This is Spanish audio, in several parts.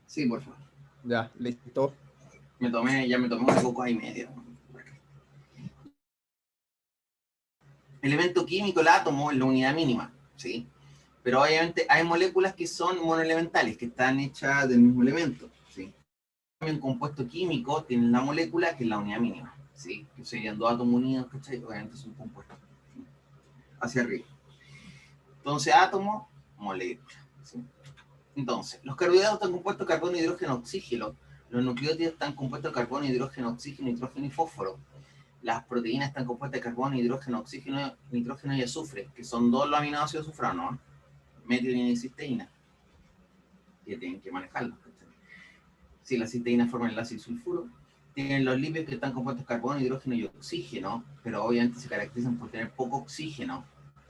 Sí, por favor. Ya, listo. Ya me tomé una coca y media. Elemento químico, el átomo, es la unidad mínima, ¿sí? Pero obviamente hay moléculas que son monoelementales, que están hechas del mismo elemento, ¿sí? También compuesto químico tiene la molécula que es la unidad mínima, ¿sí? Que serían dos átomos unidos, ¿cachai? Obviamente son compuestos, ¿sí? Hacia arriba. Entonces, átomo, molécula, ¿sí? Entonces, los carbohidratos están compuestos de carbono, hidrógeno, oxígeno. Los nucleótidos están compuestos de carbono, hidrógeno, oxígeno, nitrógeno y fósforo. Las proteínas están compuestas de carbono, hidrógeno, oxígeno, nitrógeno y azufre, que son dos los aminoácidos azufranos, ¿no? Metionina y cisteína, que tienen que manejarlos. Si la cisteína forma el ácido sulfuro, tienen los lípidos que están compuestos de carbono, hidrógeno y oxígeno, pero obviamente se caracterizan por tener poco oxígeno,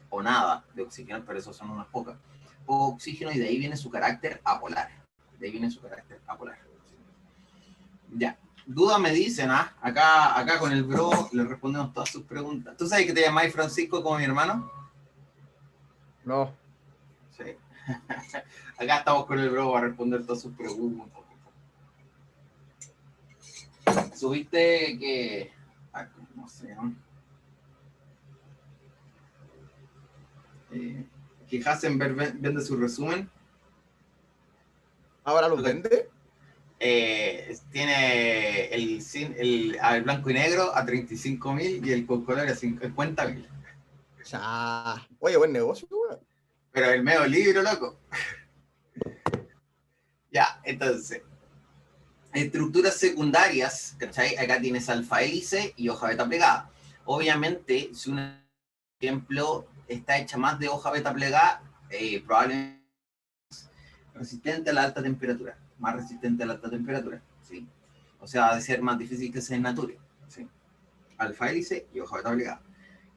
o nada de oxígeno, pero eso son unas pocas. Poco oxígeno y de ahí viene su carácter apolar. De ahí viene su carácter apolar. Ya. Duda me dicen, ¿ah? Acá con el bro le respondemos todas sus preguntas. ¿Tú sabes que te llamáis Francisco como mi hermano? No. Sí. Acá estamos con el bro para responder todas sus preguntas. Subiste que... ¿cómo se llama? Que Hassenberg vende su resumen. ¿Ahora los vende? Tiene el blanco y negro a 35.000 y el con color a 50.000. Ya. Oye, buen negocio, weón. Pero el medio libro, loco. Ya, entonces. Estructuras secundarias, ¿cachai? Acá tienes alfa hélice y hoja beta plegada. Obviamente, si un ejemplo está hecha más de hoja beta plegada, probablemente resistente a la alta temperatura, más resistente a la alta temperatura, ¿sí? O sea, ha de ser más difícil que se desnature, ¿sí? Alfa hélice y hoja beta plegada.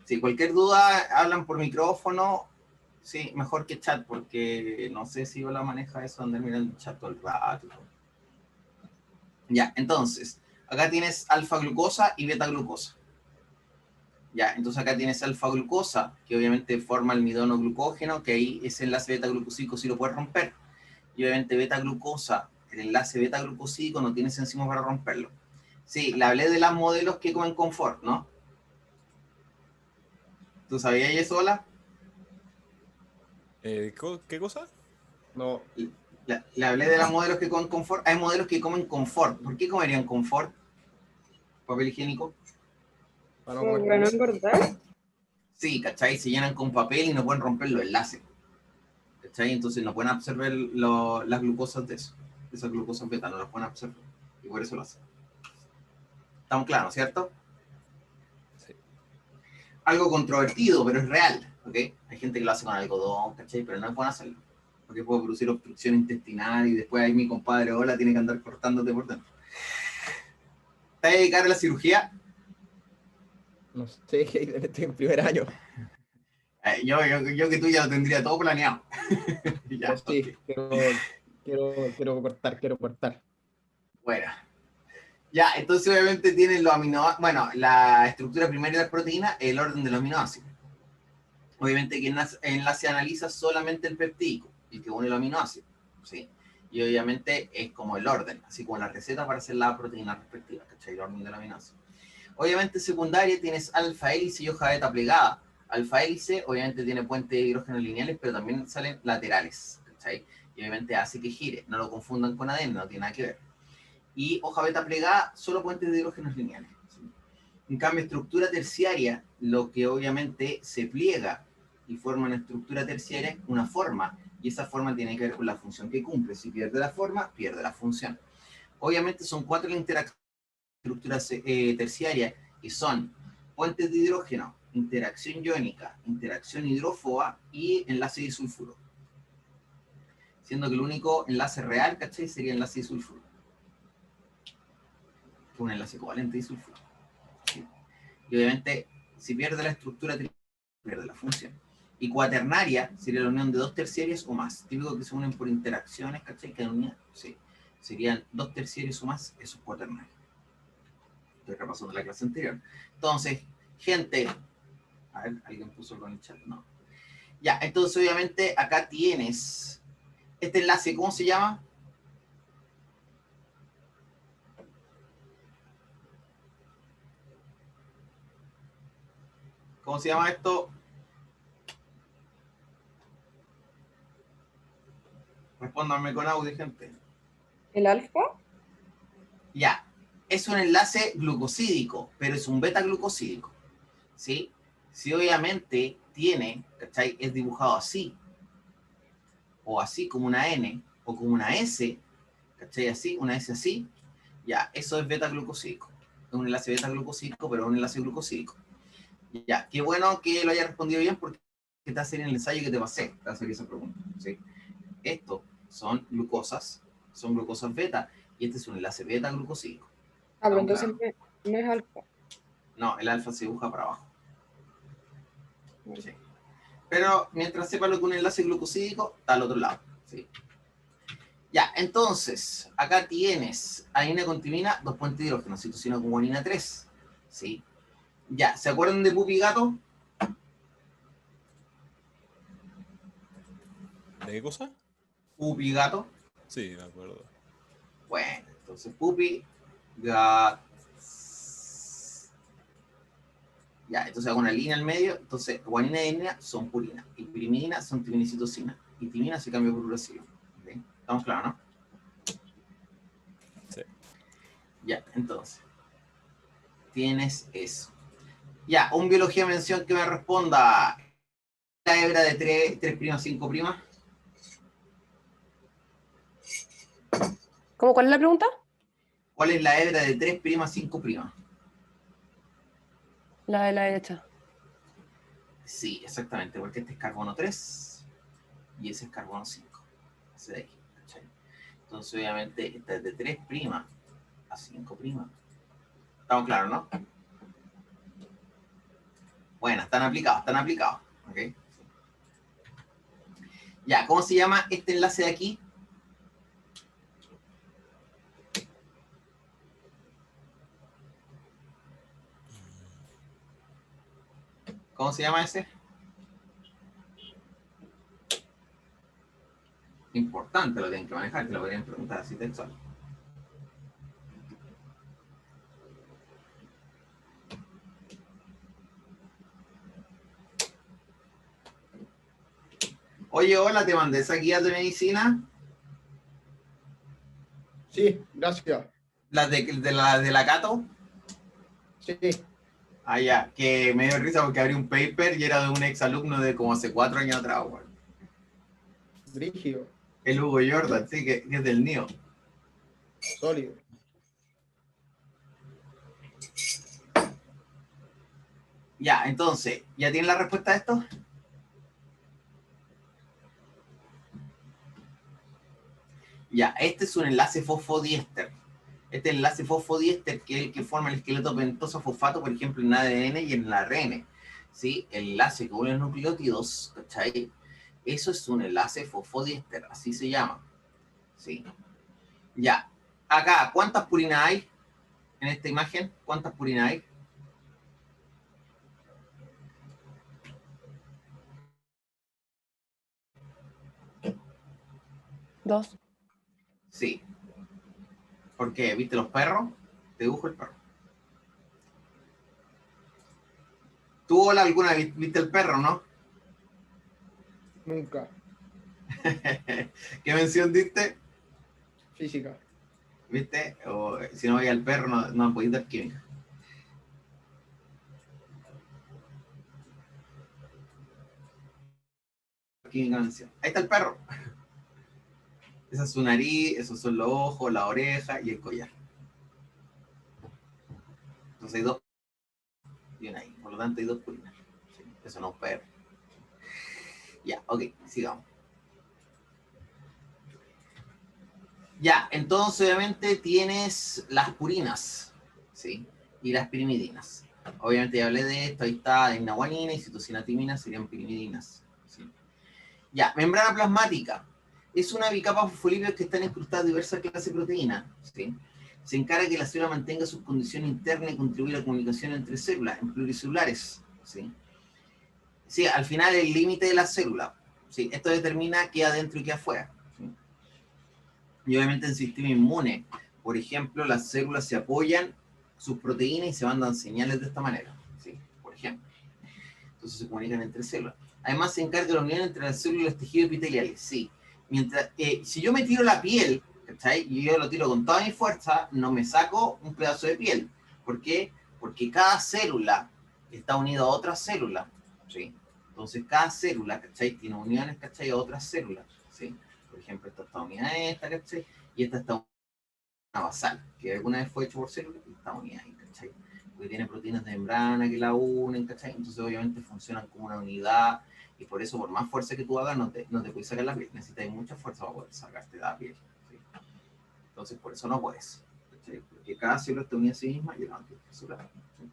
Si cualquier duda, hablan por micrófono, sí, mejor que chat, porque no sé si la maneja eso, andar mirando el chat todo el rato. Ya, entonces, acá tienes alfa glucosa y beta glucosa. Ya, entonces acá tienes alfa glucosa, que obviamente forma almidono glucógeno, que ahí ese enlace beta glucosídico sí lo puedes romper. Y obviamente beta glucosa, el enlace beta glucosídico no tienes enzimas para romperlo. Sí, le hablé de las modelos que comen confort, ¿no? ¿Tú sabías eso, Ola? ¿Qué cosa? No. Le hablé de las modelos que comen confort. Hay modelos que comen confort. ¿Por qué comerían confort? Papel higiénico. Para no ¿Como comer para no pus. engordar? Sí, ¿cachai? Se llenan con papel y no pueden romper los enlaces. ¿Cachai? Entonces no pueden absorber las glucosas de eso. Esas glucosas beta no las pueden absorber. Y por eso lo hacen. Estamos claros, ¿cierto? Sí. Algo controvertido, pero es real. ¿Ok? Hay gente que lo hace con algodón, ¿cachai? Pero no es bueno hacerlo. Porque puede producir obstrucción intestinal y después ahí mi compadre Ola tiene que andar cortándote por dentro. ¿Te vas a dedicar a la cirugía? No sé, estoy en primer año. Yo que tú ya lo tendría todo planeado. Pero Ya, ok. sí, quiero cortar, quiero cortar. Bueno. Ya, entonces obviamente tienen los aminoácidos, bueno, la estructura primaria de la proteína, el orden de los aminoácidos. Obviamente que enlace analiza solamente el peptídico, el que une los aminoácidos, ¿sí? Y obviamente es como el orden, así como la receta para hacer la proteína respectiva, ¿cachai? El orden del aminoácido. Obviamente secundaria tienes alfa hélice y hoja beta plegada. Alfa hélice obviamente tiene puentes de hidrógeno lineales, pero también salen laterales, ¿cachai? Y obviamente hace que gire, no lo confundan con ADN, no tiene nada que ver. Y hoja beta plegada, solo puentes de hidrógenos lineales. ¿Sí? En cambio, estructura terciaria, lo que obviamente se pliega y forma una estructura terciaria, una forma, y esa forma tiene que ver con la función que cumple. Si pierde la forma, pierde la función. Obviamente son 4 las interacciones de estructura terciaria, que son puentes de hidrógeno, interacción iónica, interacción hidrófoba y enlace disulfuro. Siendo que el único enlace real, ¿cachai? Sería el enlace disulfuro. Que un enlace covalente disulfuro. ¿Sí? Y obviamente, si pierde la estructura, pierde la función. Y cuaternaria sería la unión de dos terciarias o más. Típico que se unen por interacciones, ¿cachai? Que unidad, sí. Serían dos terciarios o más, eso es cuaternario. Estoy repasando la clase anterior. Entonces, gente, a ver, ¿alguien puso algo en el chat? No. Ya, entonces obviamente acá tienes este enlace, ¿cómo se llama? ¿Cómo se llama esto? Respóndanme con audio, gente. ¿El alfa? Ya, es un enlace glucosídico, pero es un beta-glucosídico, ¿sí? Si obviamente tiene, ¿cachai? Es dibujado así, o así como una N, o como una S, ¿cachai? Así, una S así, ya, eso es beta-glucosídico. Es un enlace beta-glucosídico, pero es un enlace glucosídico. Ya, qué bueno que lo haya respondido bien porque te va a hacer en el ensayo que te pasé, te va a hacer esa pregunta, ¿sí? Esto son glucosas beta, y este es un enlace beta-glucosídico. Ah, pero ¿Estamos entonces claros? no es alfa. No, el alfa se dibuja para abajo. Sí. Pero mientras sepa lo que es un enlace glucosídico, está al otro lado. ¿Sí? Ya, entonces, acá tienes adenina con timina, 2 puentes de hidrógeno, citosina con guanina 3. ¿Sí? Ya, ¿se acuerdan de Pupi Gato? ¿De qué cosa? Pupi Gato. Sí, me acuerdo. Bueno, entonces Pupi Gato. Ya, entonces hago una línea al medio. Entonces, guanina y adenina son purina. Y pirimidina son timina y citosina. Y timina se cambia por uracilo. ¿Okay? ¿Estamos claros, no? Sí. Ya, entonces. Tienes eso. Ya, un biología mención que me responda. La hebra de 3', 5'. ¿Cómo, cuál es la pregunta? ¿Cuál es la hebra de 3', 5'? La de la derecha. Sí, exactamente, porque este es carbono 3 y ese es carbono 5. Ese de ahí, ¿cachai? Entonces, obviamente, esta es de 3' a 5'. ¿Estamos claros, no? Bueno, están aplicados, están aplicados. ¿Okay? Ya, ¿cómo se llama este enlace de aquí? ¿Cómo se llama ese? Importante, lo tienen que manejar, te lo podrían preguntar así textual. Oye, hola, te mandé esa guía de medicina. Sí, gracias. ¿Las de la Cato? Sí, Ah, ya, que me dio risa porque abrí un paper y era de un ex alumno de como hace 4 años atrás, güey. brígido, El Hugo Jordan, sí, que es del NIO. sólido. Ya, entonces, ¿ya tienen la respuesta a esto? Ya, este es un enlace fosfodiéster. Este enlace fosfodiéster que es el que forma el esqueleto pentoso fosfato, por ejemplo, en ADN y en el ARN. ¿Sí? El enlace que une los nucleótidos, ¿cachai? Eso es un enlace fosfodiéster, así se llama. ¿Sí? Ya, acá, ¿cuántas purinas hay en esta imagen? ¿Cuántas purinas hay? 2. Sí. ¿Por qué? ¿Viste los perros? Te dibujo el perro. ¿Tú, Hola, alguna vez viste el perro, no? Nunca. ¿Qué mención diste? Física. ¿Viste? O si no veía el perro, no podéis dar química. Química mención. Ahí está el perro. Esa es su nariz, esos son los ojos, la oreja y el collar. Entonces hay 2 y una ahí. Por lo tanto hay 2 purinas. Sí, eso no es un perro. Ya, ok, sigamos. Ya, entonces obviamente tienes las purinas, ¿sí? Y las pirimidinas. Obviamente ya hablé de esto, ahí está guanina y citosina timina serían pirimidinas. ¿Sí? Ya, membrana plasmática. Es una bicapa fosfolípidos que están incrustadas en diversas clases de proteínas. ¿Sí? Se encarga que la célula mantenga sus condiciones internas y contribuye a la comunicación entre células, en pluricelulares. ¿Sí? Sí, al final el límite de la célula. ¿Sí? Esto determina qué adentro y qué afuera. ¿Sí? Y obviamente en el sistema inmune, por ejemplo, las células se apoyan sus proteínas y se mandan señales de esta manera. ¿Sí? Por ejemplo. entonces se comunican entre células. Además se encarga de la unión entre las células y los tejidos epiteliales, sí. Mientras, si yo me tiro la piel, ¿cachai? Y yo lo tiro con toda mi fuerza, no me saco un pedazo de piel. ¿Por qué? Porque cada célula está unida a otra célula, ¿sí? Entonces cada célula, ¿cachai? Tiene uniones, ¿cachai? A otras células, ¿sí? Por ejemplo, esta está unida a esta, ¿cachai? Y esta está unida a basal, que alguna vez fue hecho por células y está unida ahí, ¿cachai? Porque tiene proteínas de membrana que la unen, ¿cachai? Entonces obviamente funcionan como una unidad y por eso por más fuerza que tú hagas no te puedes sacar la piel, necesitas mucha fuerza para poder sacarte la piel, ¿sí? Entonces por eso no puedes, ¿cachai? Porque cada célula está unida a sí misma y el anticelular, ¿sí?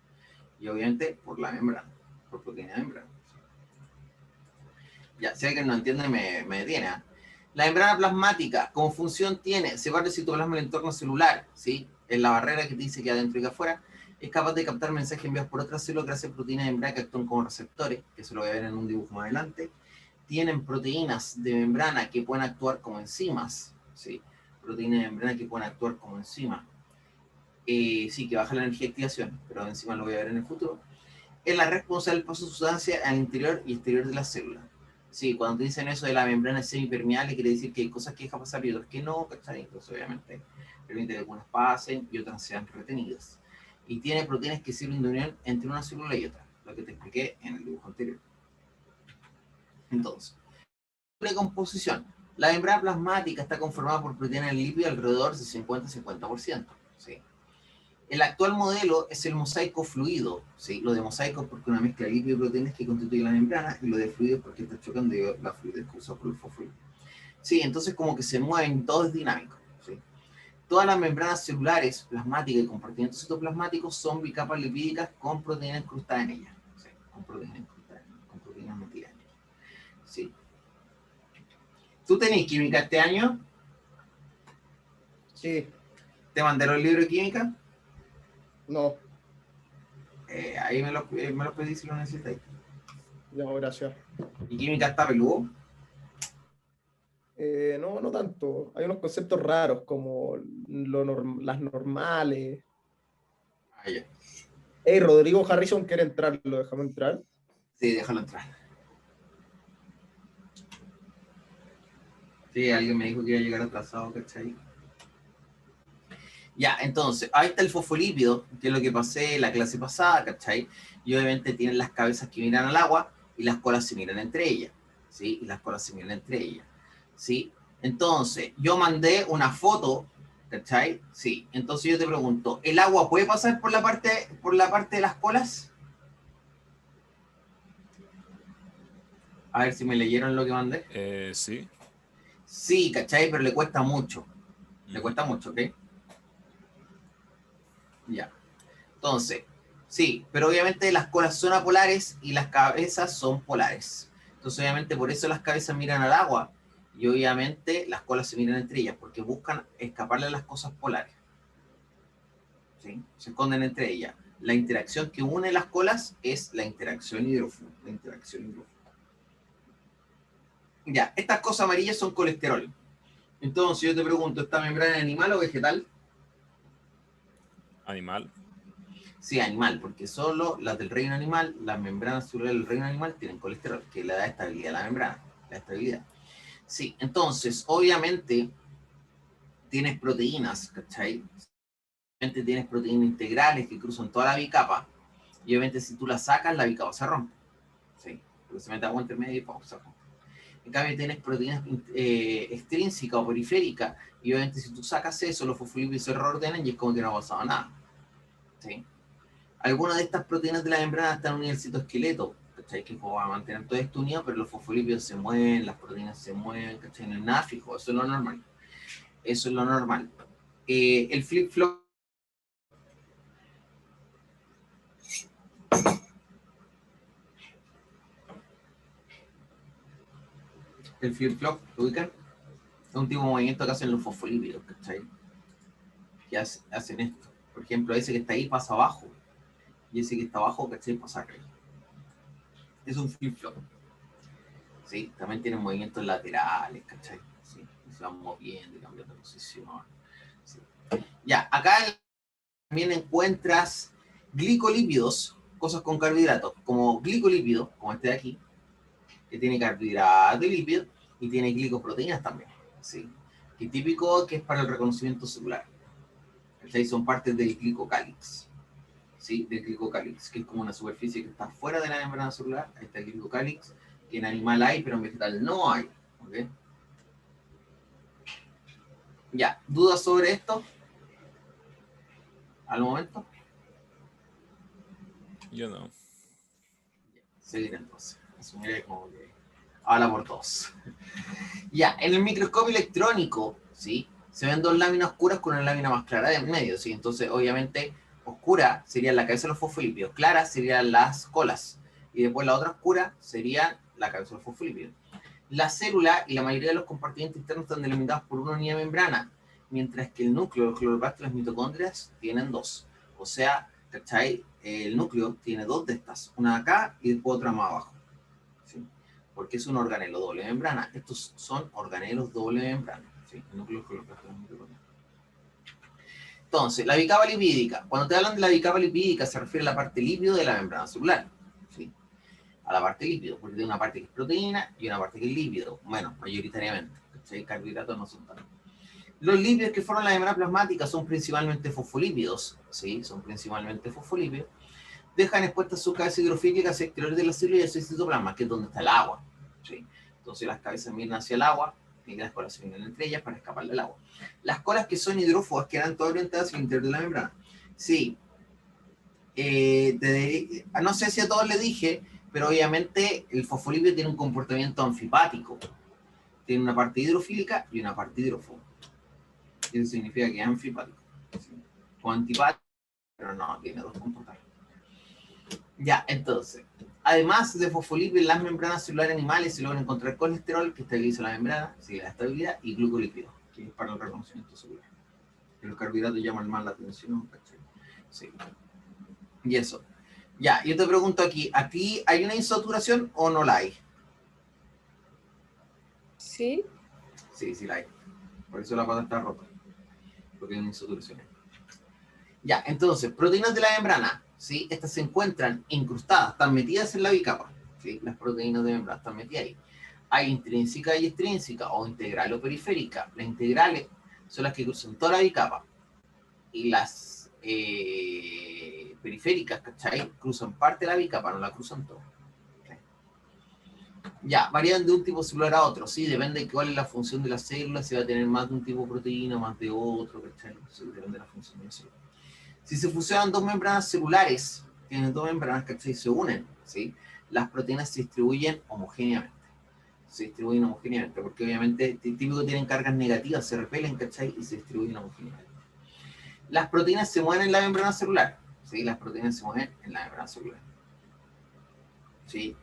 Y obviamente por la membrana, por proteína de membrana, ¿sí? Ya, si alguien no entiende me detiene, ¿eh? La membrana plasmática, como función tiene, separa el citoplasma del entorno celular, ¿sí? En la barrera que te dice que adentro y que afuera, es capaz de captar mensajes enviados por otras células gracias a proteínas de membrana que actúan como receptores, que eso lo voy a ver en un dibujo más adelante. Tienen proteínas de membrana que pueden actuar como enzimas, ¿sí? Proteínas de membrana que pueden actuar como enzimas. Sí, que baja la energía de activación, pero encima lo voy a ver en el futuro. Es la responsable del paso de sustancia al interior y exterior de la célula. Sí, cuando te dicen eso de la membrana semipermeable, quiere decir que hay cosas que deja pasar y otras que no, ¿cachai? Entonces, obviamente, permite que algunas pasen y otras sean retenidas. Y tiene proteínas que sirven de unión entre una célula y otra, lo que te expliqué en el dibujo anterior. Entonces, precomposición. La membrana plasmática está conformada por proteínas de lípido alrededor de 50-50%. ¿Sí? El actual modelo es el mosaico fluido, ¿sí? Lo de mosaico es porque una mezcla de lípido y proteínas que constituye la membrana, y lo de fluido es porque está chocando la fluidez que usa por el fosfórico. Sí, entonces como que se mueven, todo es dinámico, ¿sí? Todas las membranas celulares, plasmáticas y compartimentos citoplasmáticos son bicapas lipídicas con proteínas incrustadas en ellas, ¿sí? Con proteínas incrustadas, con proteínas metidas en ellas, ¿sí? ¿Tú tenés química este año? Sí, ¿Te mandé los libros de química? no, Ahí me los pedí si lo necesitáis. ya, gracias. ¿Y química está peludo? No, no tanto. Hay unos conceptos raros como las normales. Ah, ya. Hey, Rodrigo Harrison quiere entrar, ¿lo dejamos entrar? Sí, déjalo entrar. Sí, alguien me dijo que iba a llegar atrasado, ¿cachai? Ya, entonces, ahí está el fosfolípido, que es lo que pasé la clase pasada, ¿cachai? Y obviamente tienen las cabezas que miran al agua y las colas se miran entre ellas, ¿sí? Y las colas se miran entre ellas, ¿sí? Entonces, yo mandé una foto, ¿cachai? Sí, entonces yo te pregunto, ¿el agua puede pasar por la parte de las colas? A ver si me leyeron lo que mandé. Sí. Sí, ¿cachai? Pero le cuesta mucho. Le cuesta mucho, ¿ok? Ya. Entonces, sí, pero obviamente las colas son apolares y las cabezas son polares. Entonces, obviamente, por eso las cabezas miran al agua y obviamente las colas se miran entre ellas, porque buscan escaparle a las cosas polares. ¿Sí? Se esconden entre ellas. La interacción que une las colas es la interacción hidrófoba. Ya, estas cosas amarillas son colesterol. Entonces, yo te pregunto, ¿esta membrana es animal o vegetal? Animal. Sí, animal, porque solo las del reino animal, las membranas celulares del reino animal tienen colesterol, que le da estabilidad a la membrana, la estabilidad. Sí, entonces, obviamente, tienes proteínas, ¿cachai? Obviamente tienes proteínas integrales que cruzan toda la bicapa, y obviamente si tú la sacas, la bicapa se rompe, ¿sí? Porque se mete agua entre medio y ¡pum! Se rompe. En cambio, tienes proteínas extrínsecas o periféricas, y obviamente si tú sacas eso, los fosfolípidos se reordenan y es como que no ha pasado nada, ¿sí? Algunas de estas proteínas de la membrana están unidas al citoesqueleto, ¿cachai? Que va a mantener todo esto unido, pero los fosfolípidos se mueven, las proteínas se mueven, ¿cachai? No es nada fijo, eso es lo normal. Eso es lo normal. El flip-flop. El flip-flop, ¿lo ubican? Es un tipo de movimiento que hacen los fosfolípidos, ¿cachai? Que hacen esto. Por ejemplo, ese que está ahí pasa abajo, y ese que está abajo, ¿cachai? Pasa arriba. Es un flip-flop. ¿Sí? También tienen movimientos laterales, ¿cachai? ¿Sí? Se van moviendo y cambiando de posición. ¿Sí? Ya, acá también encuentras glicolípidos, cosas con carbohidratos, como glicolípidos, como este de aquí, que tiene carbohidratos y lípidos, y tiene glicoproteínas también, ¿sí? Que típico que es para el reconocimiento celular. ¿Sí? Son partes del glicocálix, ¿sí? Del glicocálix, que es como una superficie que está fuera de la membrana celular. Ahí está el glicocálix, que en animal hay, pero en vegetal no hay, ¿ok? Ya, ¿dudas sobre esto? ¿Al momento? Yo no. Seguir entonces. Asumiré como que habla por todos. Ya, en el microscopio electrónico, ¿sí? Se ven dos láminas oscuras con una lámina más clara en medio, ¿sí? Entonces, obviamente, oscura sería la cabeza de los fosfolípidos, clara serían las colas, y después la otra oscura sería la cabeza de los fosfolípidos. La célula y la mayoría de los compartimentos internos están delimitados por una unidad de membrana, mientras que el núcleo, los cloroplastos y las mitocondrias tienen dos. O sea, ¿cachai? El núcleo tiene dos de estas, una acá y después otra más abajo, ¿sí? Porque es un organelo doble membrana. Estos son organelos doble membrana, ¿sí? El núcleo, los cloroplastos y las mitocondrias. Entonces, la bicapa lipídica. Cuando te hablan de la bicapa lipídica, se refiere a la parte lípido de la membrana celular, ¿sí? A la parte lípido, porque tiene una parte que es proteína y una parte que es lípido. Bueno, mayoritariamente. ¿Sí? Carbohidratos no son tantos. Los lípidos que forman la membrana plasmática son principalmente fosfolípidos, ¿sí? Son principalmente fosfolípidos. Dejan expuestas sus cabezas hidrofílicas hacia el exterior de la célula y hacia el citoplasma, que es donde está el agua, ¿sí? Entonces las cabezas miran hacia el agua y las colas se miran entre ellas para escapar del agua. Las colas que son hidrófobas quedan todas orientadas hacia el interior de la membrana. Sí. No sé si a todos les dije, pero obviamente el fosfolípido tiene un comportamiento anfipático. Tiene una parte hidrofílica y una parte hidrófoba. Eso significa que es anfipático. ¿Sí? O antipático, pero no, tiene dos comportamientos. Ya, entonces, además de fosfolípidos, en las membranas celulares animales se logra encontrar colesterol, que estabiliza la membrana, sigue la estabilidad, y glucolípidos, que es para el reconocimiento celular. Que los carbohidratos llaman más la atención, ¿cachai? Sí. Y eso. Ya, yo te pregunto ¿aquí hay una insaturación o no la hay? Sí. Sí, sí la hay. Por eso la pata está rota. Porque hay una insaturación. Ya, entonces, proteínas de la membrana, ¿sí? Estas se encuentran incrustadas, están metidas en la bicapa, ¿sí? Las proteínas de membrana están metidas ahí. Hay intrínseca y extrínseca, o integral o periférica. Las integrales son las que cruzan toda la bicapa. Y las periféricas, ¿cachai? Cruzan parte de la bicapa, no la cruzan toda. ¿Okay? Ya, varían de un tipo celular a otro, ¿sí? Depende de cuál es la función de la célula, si va a tener más de un tipo de proteína, más de otro, ¿cachai? Sí, depende de la función de la célula. Si se fusionan dos membranas celulares, tienen dos membranas, ¿cachai? Se unen, ¿sí? Las proteínas se distribuyen homogéneamente. Se distribuyen homogéneamente, porque obviamente típico tienen cargas negativas, se repelen, ¿cachai? Y se distribuyen homogéneamente. Las proteínas se mueven en la membrana celular, ¿sí? Las proteínas se mueven en la membrana celular, ¿sí?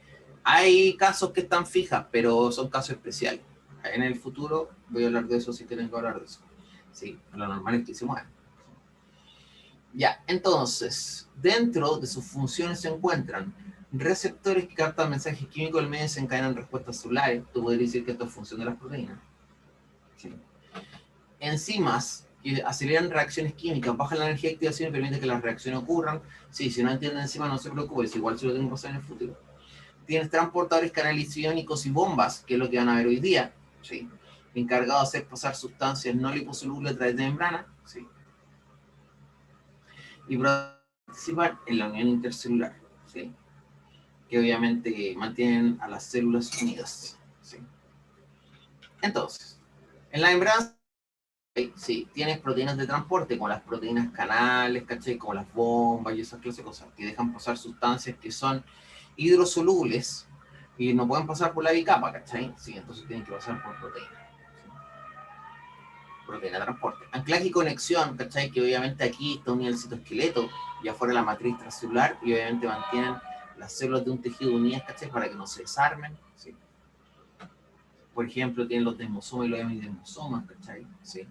Hay casos que están fijas, pero son casos especiales. En el futuro voy a hablar de eso, si quieren que hablar de eso, ¿sí? Lo normal es que se muevan. Ya, entonces, dentro de sus funciones se encuentran receptores que captan mensajes químicos del medio y desencadenan respuestas celulares. Tú podrías decir que esto es función de las proteínas. ¿Sí? Enzimas que aceleran reacciones químicas, bajan la energía de activación y permiten que las reacciones ocurran. Sí, si no entienden enzimas no se preocupen, igual se lo tengo que pasar en el futuro. Tienes transportadores, canales iónicos y bombas, que es lo que van a ver hoy día, ¿sí? Encargados de hacer pasar sustancias no liposolubles a través de membrana, ¿sí? Y participan en la unión intercelular, ¿sí? Que obviamente mantienen a las células unidas, ¿sí? Entonces, en la membrana, sí, tienes proteínas de transporte, como las proteínas canales, ¿cachai? Como las bombas y esas clases de cosas, que dejan pasar sustancias que son hidrosolubles y no pueden pasar por la bicapa, ¿cachai? Sí, entonces tienen que pasar por proteínas. Proteína de transporte. Anclaje y conexión, ¿cachai? Que obviamente aquí está unido el citoesqueleto y afuera la matriz transcelular y obviamente mantienen las células de un tejido unidas, ¿cachai? Para que no se desarmen, ¿sí? Por ejemplo, tienen los desmosomas y los hemidesmosomas, ¿cachai? ¿Sí?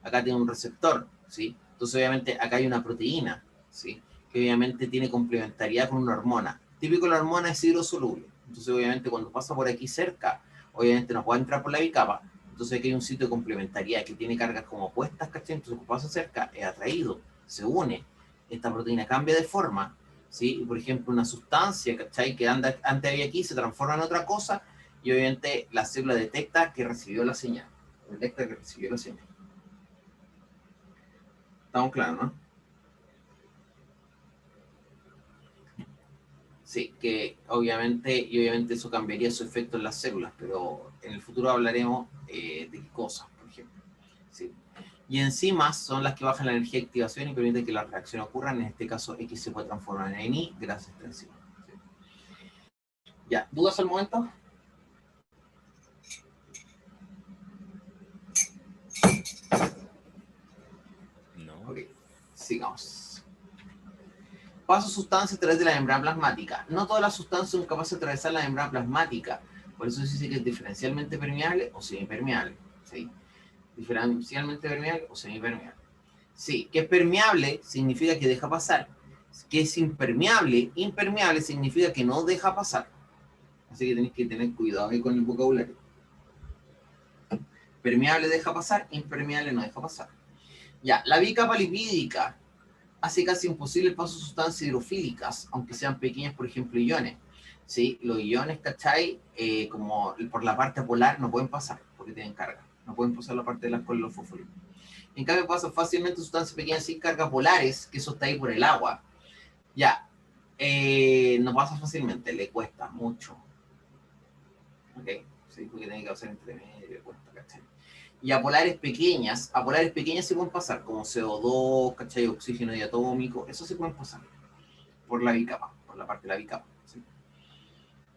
Acá tiene un receptor, ¿sí? Entonces obviamente acá hay una proteína, ¿sí? Que obviamente tiene complementariedad con una hormona. Típico la hormona es hidrosoluble. Entonces obviamente cuando pasa por aquí cerca, obviamente no puede entrar por la bicapa. Entonces aquí hay un sitio de complementariedad que tiene cargas como opuestas, ¿cachai? Entonces cuando pasa cerca es atraído, se une, esta proteína cambia de forma, ¿sí? Y por ejemplo, una sustancia, ¿cachai? Que antes había aquí, se transforma en otra cosa, y obviamente la célula detecta que recibió la señal. Detecta que recibió la señal. ¿Estamos claros, no? Sí, que obviamente eso cambiaría su efecto en las células, pero en el futuro hablaremos de qué cosas, por ejemplo. ¿Sí? Y enzimas son las que bajan la energía de activación y permiten que la reacción ocurra. En este caso, X se puede transformar en Y gracias a esta enzima. ¿Sí? Ya, ¿dudas al momento? No. Ok, sigamos. Paso sustancia a través de la membrana plasmática. No todas las sustancias son capaces de atravesar la membrana plasmática. Por eso se dice que es diferencialmente permeable o semipermeable. ¿Sí? Diferencialmente permeable o semipermeable. Sí, que es permeable significa que deja pasar. Que es impermeable significa que no deja pasar. Así que tenéis que tener cuidado ahí con el vocabulario. Permeable deja pasar, impermeable no deja pasar. Ya, la bicapa lipídica hace casi imposible el paso de sustancias hidrofílicas, aunque sean pequeñas, por ejemplo, iones. ¿Sí? Los iones, ¿cachai? Como por la parte polar no pueden pasar, porque tienen carga. No pueden pasar la parte de las con los fosforitos. En cambio, pasan fácilmente sustancias pequeñas sin carga polares, que eso está ahí por el agua. Ya, no pasa fácilmente, le cuesta mucho. Ok, sí, porque tiene que hacer entre medio, le cuesta, ¿cachai? Y a polares pequeñas sí pueden pasar, como CO2, ¿cachai? Oxígeno diatómico, eso sí pueden pasar por la bicapa, por la parte de la bicapa. ¿Sí?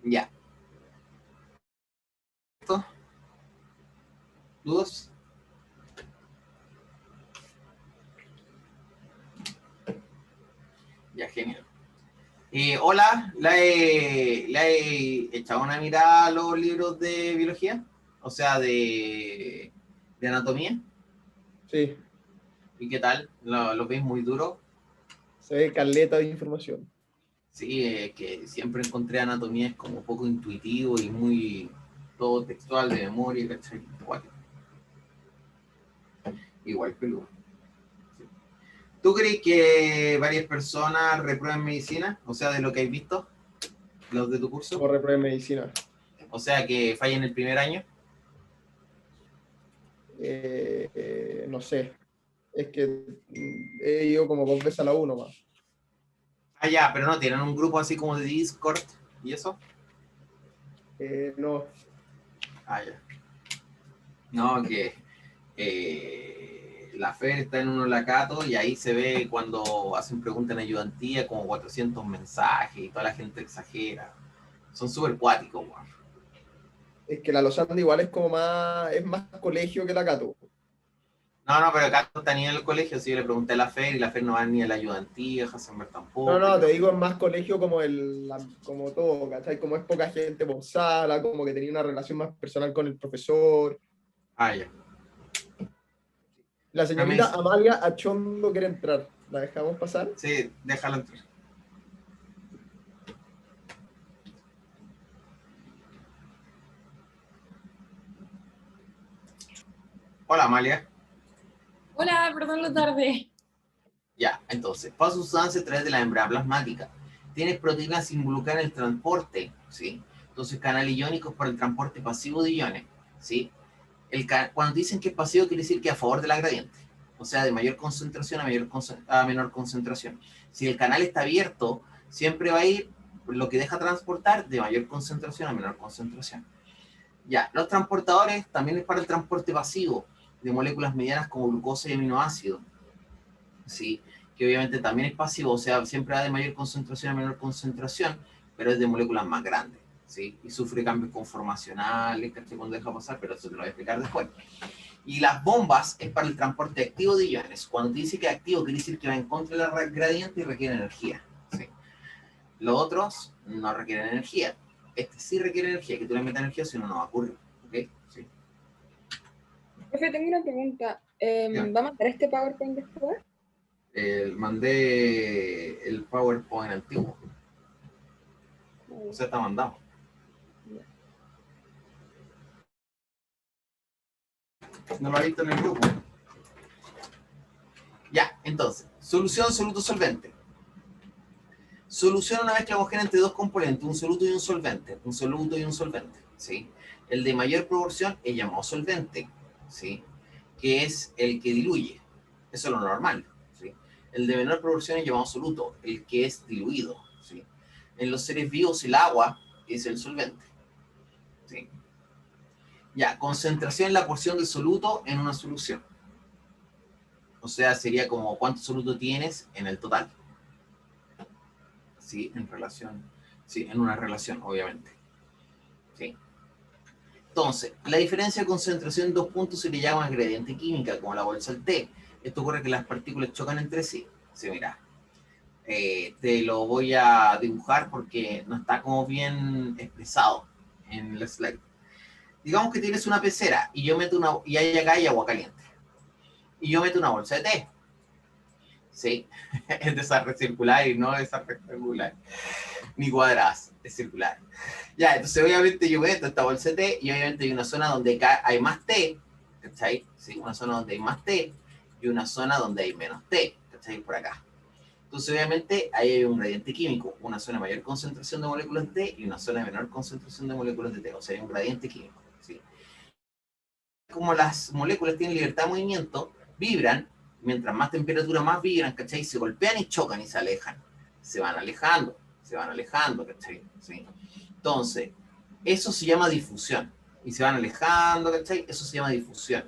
Ya. ¿Esto? ¿Dudas? Ya, genial. Hola, ¿le he echado una mirada a los libros de biología? O sea, de anatomía. Sí, ¿Y qué tal? ¿Lo veis muy duro? se ve caleta de información. Sí, que siempre encontré anatomía es como poco intuitivo y muy todo textual de memoria, ¿cachai? Igual peludo. Sí. ¿Tú crees que varias personas reprueben medicina? O sea, de lo que has visto, los de tu curso. Como repruebe medicina. O sea, que fallen el primer año. No sé. Es que he ido como 2 veces a la 1 más. Ah, ya, pero no, tienen un grupo así como de Discord y eso. No, Ah, ya. No, que la FER está en un lacato y ahí se ve cuando hacen preguntas en ayudantía como 400 mensajes y toda la gente exagera. Son súper cuáticos, weón. es que la Lozanda igual es como más, es más colegio que la Cato. No, pero acá no está ni en el colegio. Si yo le pregunté a la FER y la FER no va ni a la ayudantía, Hasenberg No, tampoco. no, te digo, es más colegio como como todo, ¿cachai? Como es poca gente por sala, como que tenía una relación más personal con el profesor. Ah, ya. La Ah, me señorita dice. Amalia Achondo quiere entrar. ¿La dejamos pasar? Sí, déjalo entrar. Hola, Amalia. Hola, perdón lo tarde. Ya, entonces, paso sustancia a través de la membrana plasmática. Tienes proteínas involucradas en el transporte, ¿sí? Entonces, canales iónicos para el transporte pasivo de iones, ¿sí? Cuando dicen que es pasivo, quiere decir que a favor de la gradiente. O sea, de mayor concentración a menor concentración. Si el canal está abierto, siempre va a ir lo que deja transportar de mayor concentración a menor concentración. Ya, los transportadores también es para el transporte pasivo de moléculas medianas como glucosa y aminoácidos. ¿Sí? Que obviamente también es pasivo, o sea, siempre va de mayor concentración a menor concentración, pero es de moléculas más grandes, ¿sí? Y sufre cambios conformacionales, que cuando deja pasar, pero eso te lo voy a explicar después. Y las bombas es para el transporte activo de iones. Cuando te dice que es activo, quiere decir que va en contra de la gradiente y requiere energía, ¿sí? Los otros no requieren energía. Este sí requiere energía, que tú le metas energía, si no, no va a ocurrir, ¿ok? Sí. Profe, tengo una pregunta. Ya. ¿Va a mandar este PowerPoint después? Mandé el PowerPoint antiguo, o sea, está mandado. No lo ha visto en el grupo. Ya, entonces, solución, soluto, solvente. Soluciona una mezcla homogénea entre dos componentes, un soluto y un solvente. Un soluto y un solvente, ¿sí? El de mayor proporción es llamado solvente, ¿sí? Que es el que diluye. Eso es lo normal, ¿sí? El de menor proporción es llamado soluto, el que es diluido, ¿sí? En los seres vivos el agua es el solvente, ¿sí? Ya, concentración en la porción de soluto en una solución. O sea, sería como cuánto soluto tienes en el total. Sí, en relación. Sí, en una relación, obviamente. Sí. Entonces, la diferencia de concentración en dos puntos se le llama gradiente química, como la bolsa del té. Esto ocurre que las partículas chocan entre sí. Sí, mira. Te lo voy a dibujar porque no está como bien expresado en el slide. Digamos que tienes una pecera y yo meto una, y hay acá hay agua caliente. Y yo meto una bolsa de té. Sí, es de esa recircular y no de esa rectangular, ni cuadradas, es circular. Ya, entonces obviamente yo meto esta bolsa de té y obviamente hay una zona donde hay más té, ¿cachai? Sí, una zona donde hay más té y una zona donde hay menos té, ¿cachai? Por acá. Entonces obviamente ahí hay un gradiente químico, una zona de mayor concentración de moléculas de té y una zona de menor concentración de moléculas de té, o sea, hay un gradiente químico, ¿sí? Como las moléculas tienen libertad de movimiento, vibran, mientras más temperatura más vibran, ¿cachai? Se golpean y chocan y se alejan. Se van alejando, ¿cachai? ¿Sí? Entonces, eso se llama difusión. Y se van alejando, ¿cachai? Eso se llama difusión,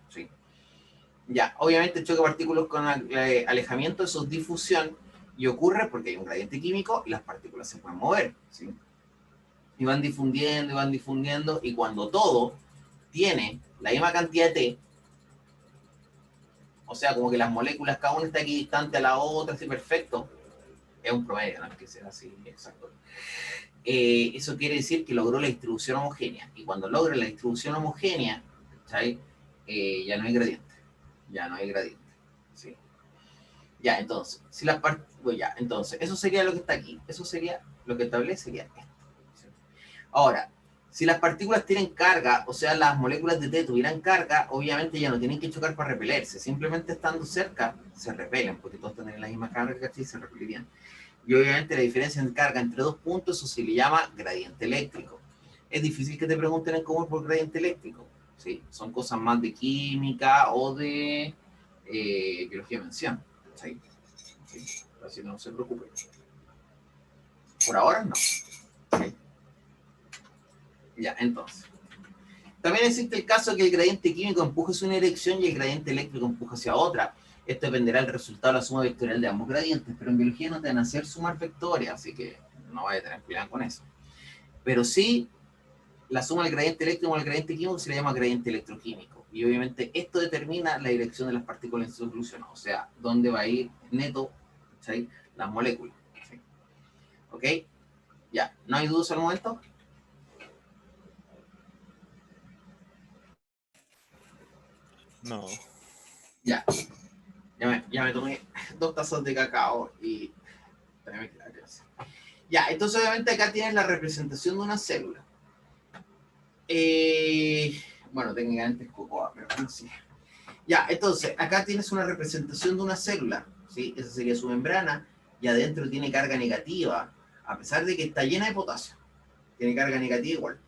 ¿sí? Ya, obviamente el choque de partículas con alejamiento, eso es difusión, y ocurre porque hay un gradiente químico y las partículas se pueden mover, ¿sí? Y van difundiendo, y cuando todo tiene la misma cantidad de T, o sea, como que las moléculas, cada una está aquí distante a la otra, así perfecto, es un promedio, no es que sea así exacto. Eso quiere decir que logró la distribución homogénea, y cuando logra la distribución homogénea, ¿sabes? Ya no hay gradiente, ¿sí? Ya, entonces, si las pues ya, entonces, eso sería lo que está aquí, eso sería lo que establece, sería esto, ¿sí? Ahora, si las partículas tienen carga, o sea, las moléculas de T tuvieran carga, obviamente ya no tienen que chocar para repelerse. Simplemente estando cerca, se repelen, porque todos tienen la misma carga, ¿cachai? Se repelirían. Y obviamente la diferencia en carga entre dos puntos, eso se le llama gradiente eléctrico. Es difícil que te pregunten en cómo es por gradiente eléctrico, ¿sí? Son cosas más de química o de biología de mención, ¿sí? ¿Sí? Así que no se preocupen. Por ahora no. ¿Sí? Ya, entonces. También existe el caso que el gradiente químico empuja hacia una dirección y el gradiente eléctrico empuja hacia otra. Esto dependerá del resultado de la suma vectorial de ambos gradientes, pero en biología no te van a hacer sumar vectores, así que no vaya a tener cuidado con eso. Pero sí, la suma del gradiente eléctrico con el gradiente químico se le llama gradiente electroquímico. Y obviamente esto determina la dirección de las partículas en su solución, o sea, dónde va a ir neto, ¿sí? Las moléculas. ¿Sí? ¿Ok? Ya, ¿no hay dudas al momento? No. Ya. Ya me tomé 2 tazas de cacao y también me queda clase. Ya, entonces obviamente acá tienes la representación de una célula. Bueno, técnicamente es cocoa, pero bueno, sí. Ya, entonces, acá tienes una representación de una célula, ¿sí? Esa sería su membrana, y adentro tiene carga negativa, a pesar de que está llena de potasio. Tiene carga negativa igual.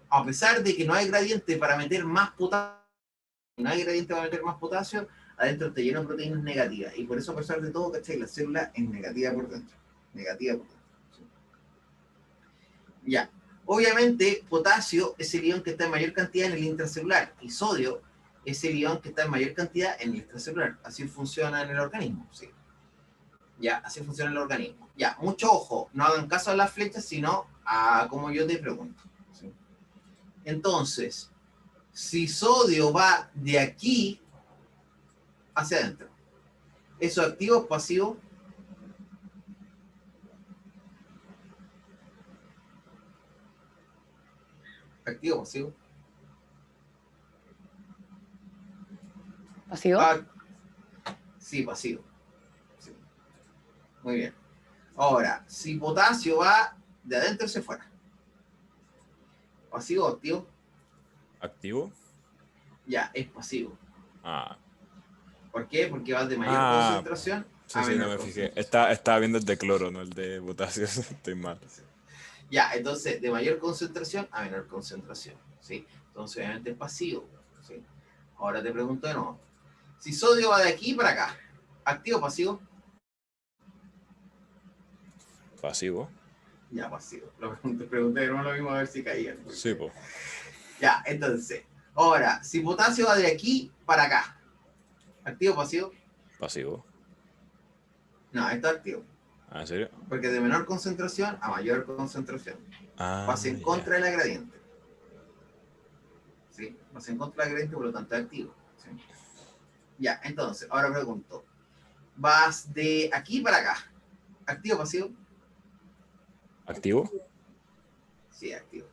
A pesar de que no hay gradiente para meter más potasio, adentro está lleno de proteínas negativas. Y por eso, a pesar de todo, ¿cachai? La célula es negativa por dentro. Negativa por dentro. ¿Sí? Ya. Obviamente, potasio es el ion que está en mayor cantidad en el intracelular y sodio es el ion que está en mayor cantidad en el extracelular. Así funciona en el organismo, ¿sí? Ya, así funciona el organismo. Ya, mucho ojo, no hagan caso a las flechas, sino a como yo te pregunto, ¿sí? Entonces, si sodio va de aquí hacia adentro, ¿eso es activo o pasivo? ¿Activo o pasivo? ¿Pasivo? Ah, sí, pasivo. Sí. Muy bien. Ahora, si potasio va de adentro hacia afuera, ¿pasivo o activo? ¿Activo? Ya, es pasivo. Ah. ¿Por qué? Porque va de mayor Ah, concentración Sí, a sí, no menor me fijé. concentración. Estaba viendo el de cloro, no el de potasio. Estoy mal. Ya, entonces, de mayor concentración a menor concentración, ¿sí? Entonces, obviamente es pasivo, ¿sí? Ahora te pregunto de nuevo. Si sodio va de aquí para acá, ¿activo o pasivo? Pasivo. Ya, pasivo. Pregunté de nuevo lo mismo a ver si caían. Sí, po. Ya, entonces. Ahora, si potasio va de aquí para acá, ¿activo o pasivo? Pasivo. No, esto es activo. Ah, ¿en serio? Porque de menor concentración a mayor concentración. Ah, Pasa en ya. contra de la gradiente. ¿Sí? Pasa en contra de la gradiente, por lo tanto es activo. ¿Sí? Ya, entonces, ahora pregunto. Vas de aquí para acá. ¿Activo o pasivo? ¿Activo? Sí, activo.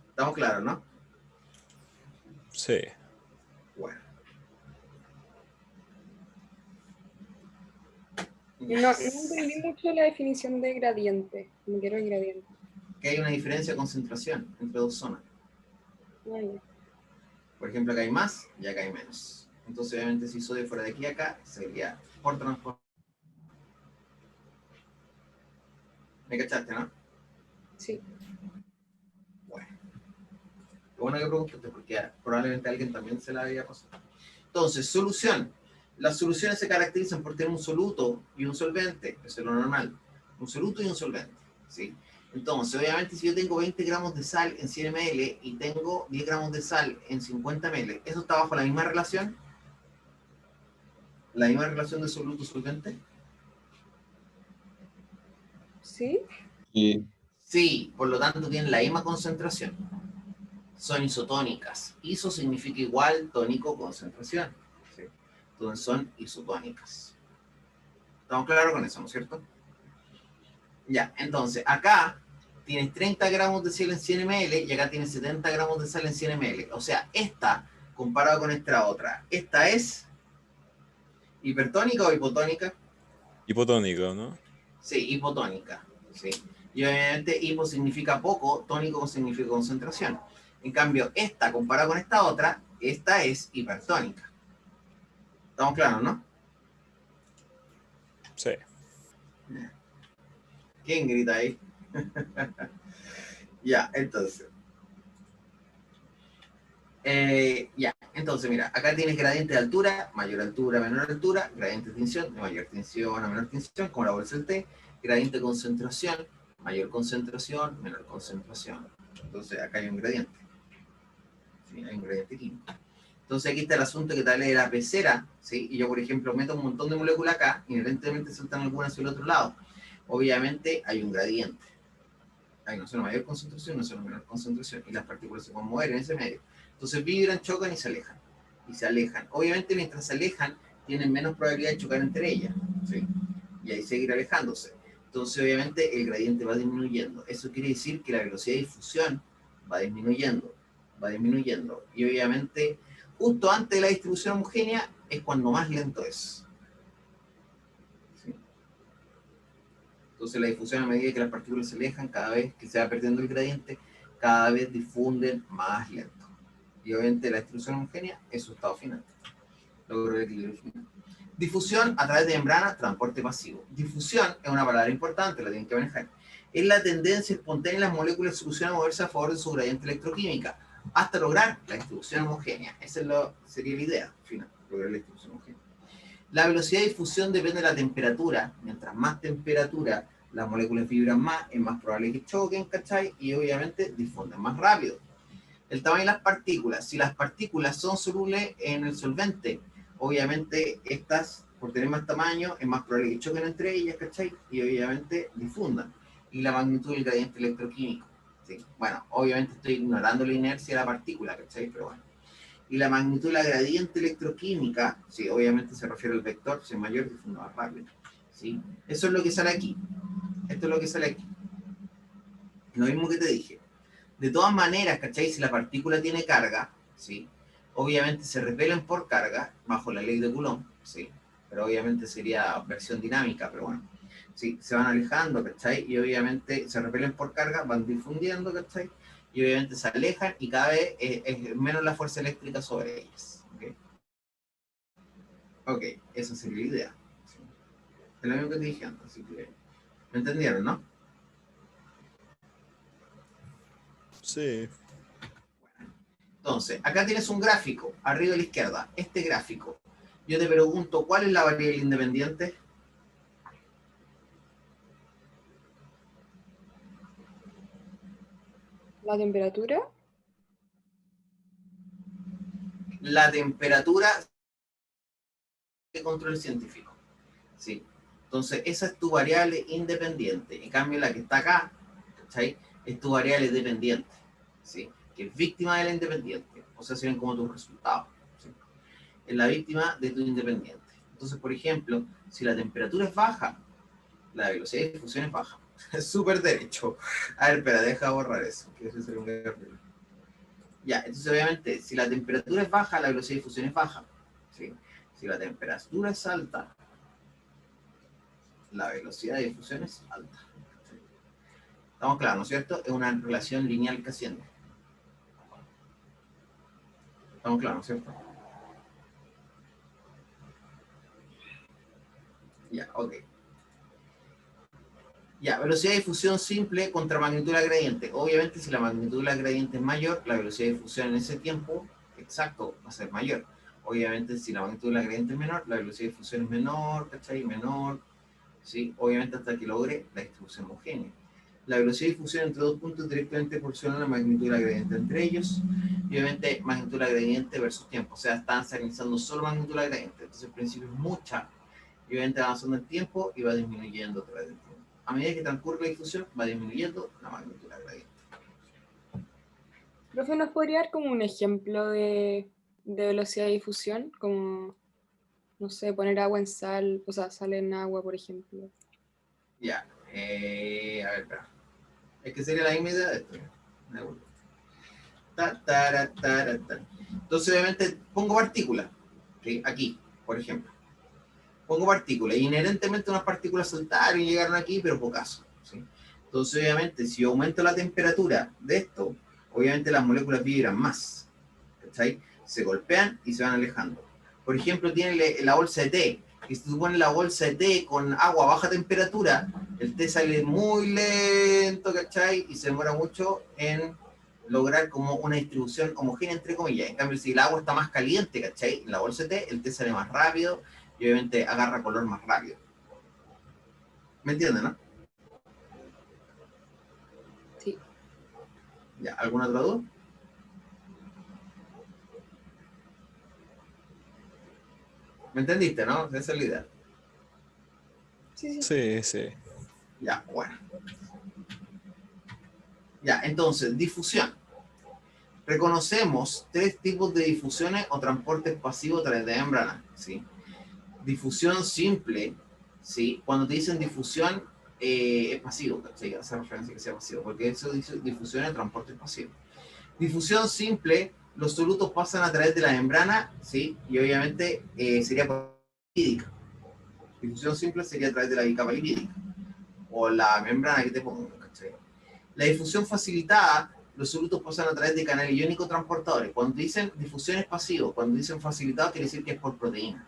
Estamos claros, ¿no? Sí. Bueno. No entendí mucho la definición de gradiente. Me quiero el gradiente. Que hay una diferencia de concentración entre dos zonas. Ah, ya. Por ejemplo, acá hay más y acá hay menos. Entonces, obviamente, si sodio fuera de aquí a acá, sería por transporte. ¿Me cachaste, no? Sí. Bueno. Qué bueno que preguntaste, porque probablemente alguien también se la había pasado. Entonces, solución. Las soluciones se caracterizan por tener un soluto y un solvente. Eso es lo normal. Un soluto y un solvente. ¿Sí? Entonces, obviamente, si yo tengo 20 gramos de sal en 100 ml y tengo 10 gramos de sal en 50 ml, ¿eso está bajo la misma relación? ¿La misma relación de soluto-solvente? ¿Sí? Sí. Sí, por lo tanto tienen la misma concentración. Son isotónicas. Iso significa igual, tónico, concentración. ¿Sí? Entonces son isotónicas. ¿Estamos claros con eso, no es cierto? Ya, entonces acá tienes 30 gramos de sal en 100 ml y acá tienes 70 gramos de sal en 100 ml. O sea, esta, comparado con esta otra, ¿esta es hipertónica o hipotónica? Hipotónico, ¿no? Sí, hipotónica. ¿Sí? Y obviamente hipo significa poco, tónico significa concentración. En cambio, esta, comparada con esta otra, esta es hipertónica. ¿Estamos claros, no? Sí. ¿Quién grita ahí? Ya, entonces. Ya, entonces mira, acá tienes gradiente de altura, menor altura, gradiente de tensión, de mayor tensión a menor tensión, como la bolsa del té, gradiente de concentración, mayor concentración, menor concentración. Entonces acá hay un gradiente. ¿Sí? Hay un gradiente químico. Entonces aquí está el asunto que te hablé de la pecera, ¿sí? Y yo, por ejemplo, meto un montón de moléculas acá, inherentemente saltan algunas hacia el otro lado. Obviamente hay un gradiente. Hay una zona mayor concentración, una zona menor concentración, y las partículas se pueden mover en ese medio. Entonces vibran, chocan y se alejan. Y se alejan. Obviamente, mientras se alejan, tienen menos probabilidad de chocar entre ellas, ¿sí? Y ahí seguir alejándose. Entonces, obviamente, el gradiente va disminuyendo. Eso quiere decir que la velocidad de difusión va disminuyendo, va disminuyendo. Y obviamente, justo antes de la distribución homogénea es cuando más lento es. ¿Sí? Entonces la difusión a medida que las partículas se alejan, cada vez que se va perdiendo el gradiente, cada vez difunden más lento. Y obviamente la distribución homogénea es su estado final. Logro el equilibrio final. Difusión a través de membrana, transporte pasivo. Difusión es una palabra importante, la tienen que manejar. Es la tendencia espontánea de las moléculas de solución a moverse a favor de su gradiente electroquímica, hasta lograr la distribución homogénea. Esa sería la idea final, lograr la distribución homogénea. La velocidad de difusión depende de la temperatura. Mientras más temperatura, las moléculas vibran más, es más probable que choquen, ¿cachai? Y obviamente difunden más rápido. El tamaño de las partículas. Si las partículas son solubles en el solvente, obviamente estas, por tener más tamaño, es más probable que choquen entre ellas, ¿cachai? Y obviamente difundan. Y la magnitud del gradiente electroquímico. ¿Sí? Bueno, obviamente estoy ignorando la inercia de la partícula, ¿cachai? Pero bueno. Y la magnitud de la gradiente electroquímica, sí, obviamente se refiere al vector, si es mayor, difunde más rápido. ¿Sí? Eso es lo que sale aquí. Esto es lo que sale aquí. Lo mismo que te dije. De todas maneras, ¿cachai? Si la partícula tiene carga, ¿sí? Obviamente se repelen por carga, bajo la ley de Coulomb, ¿sí? Pero obviamente sería versión dinámica, pero bueno. Sí, se van alejando, ¿cachai? Y obviamente se repelen por carga, van difundiendo, ¿cachai? Y obviamente se alejan y cada vez es menos la fuerza eléctrica sobre ellas. ¿Ok? Ok, esa sería la idea. Es lo mismo que te dije antes, así que ¿me entendieron, no? Sí. Entonces, acá tienes un gráfico, arriba a la izquierda, este gráfico. Yo te pregunto, ¿cuál es la variable independiente? La temperatura. La temperatura de control científico. ¿Sí? Entonces, esa es tu variable independiente. En cambio, la que está acá, ¿cachai? Es tu variable dependiente, ¿sí? Que es víctima de la independiente. O sea, se ven como tus resultados. ¿Sí? Es la víctima de tu independiente. Entonces, por ejemplo, si la temperatura es baja, la velocidad de difusión es baja. Es súper derecho. A ver, espera, deja borrar eso. Que eso sería un error. Ya, entonces obviamente, si la temperatura es baja, la velocidad de difusión es baja. ¿Sí? Si la temperatura es alta, la velocidad de difusión es alta. ¿Sí? Estamos claros, ¿no es cierto? Es una relación lineal creciente. Estamos claros, ¿no es cierto? Ya, ok. Ya, velocidad de difusión simple contra magnitud de la gradiente. Obviamente, si la magnitud de la gradiente es mayor, la velocidad de difusión en ese tiempo exacto va a ser mayor. Obviamente, si la magnitud de la gradiente es menor, la velocidad de difusión es menor, ¿cachai? Menor, ¿sí? Obviamente, hasta que logre la distribución homogénea. La velocidad de difusión entre dos puntos directamente proporciona la magnitud de la gradiente entre ellos. Y obviamente, magnitud de la gradiente versus tiempo. O sea, están analizando solo magnitud de la gradiente. Entonces, el principio es mucha. Y obviamente, avanzando el tiempo y va disminuyendo a través del tiempo. A medida que transcurre la difusión, va disminuyendo la magnitud de la gradiente. Profe, ¿nos podría dar como un ejemplo de velocidad de difusión? Como, no sé, poner agua en sal, o sea, sal en agua, por ejemplo. Ya. A ver, espera. Es que sería la misma idea de esto. Entonces, obviamente, pongo partículas. ¿Sí? Aquí, por ejemplo. Pongo partículas. Y inherentemente unas partículas saltaron y llegaron aquí, pero pocas. ¿Sí? Entonces, obviamente, si yo aumento la temperatura de esto, obviamente las moléculas vibran más. ¿Cachai? Se golpean y se van alejando. Por ejemplo, tiene la bolsa de té. Y si tú pones la bolsa de té con agua a baja temperatura, el té sale muy lento, ¿cachai? Y se demora mucho en lograr como una distribución homogénea, entre comillas. En cambio, si el agua está más caliente, ¿cachai? En la bolsa de té, el té sale más rápido y obviamente agarra color más rápido. ¿Me entienden, no? Sí. Ya, ¿alguna otra duda? ¿Me entendiste, no? Esa es la idea. Sí, sí. Sí, sí. Ya, bueno. Ya, entonces, difusión. Reconocemos tres tipos de difusiones o transportes pasivos a través de membrana, ¿sí? Difusión simple, ¿sí? Cuando te dicen difusión, es pasivo, ¿sí? Hace referencia a que sea pasivo, porque eso dice difusión es transporte pasivo. Difusión simple, los solutos pasan a través de la membrana, ¿sí? Y obviamente sería por lipídica. Difusión simple sería a través de la bicapa lipídica, o la membrana que te pongo, ¿sí? La difusión facilitada, los solutos pasan a través de canales iónicos transportadores. Cuando dicen difusión es pasivo, cuando dicen facilitado quiere decir que es por proteína.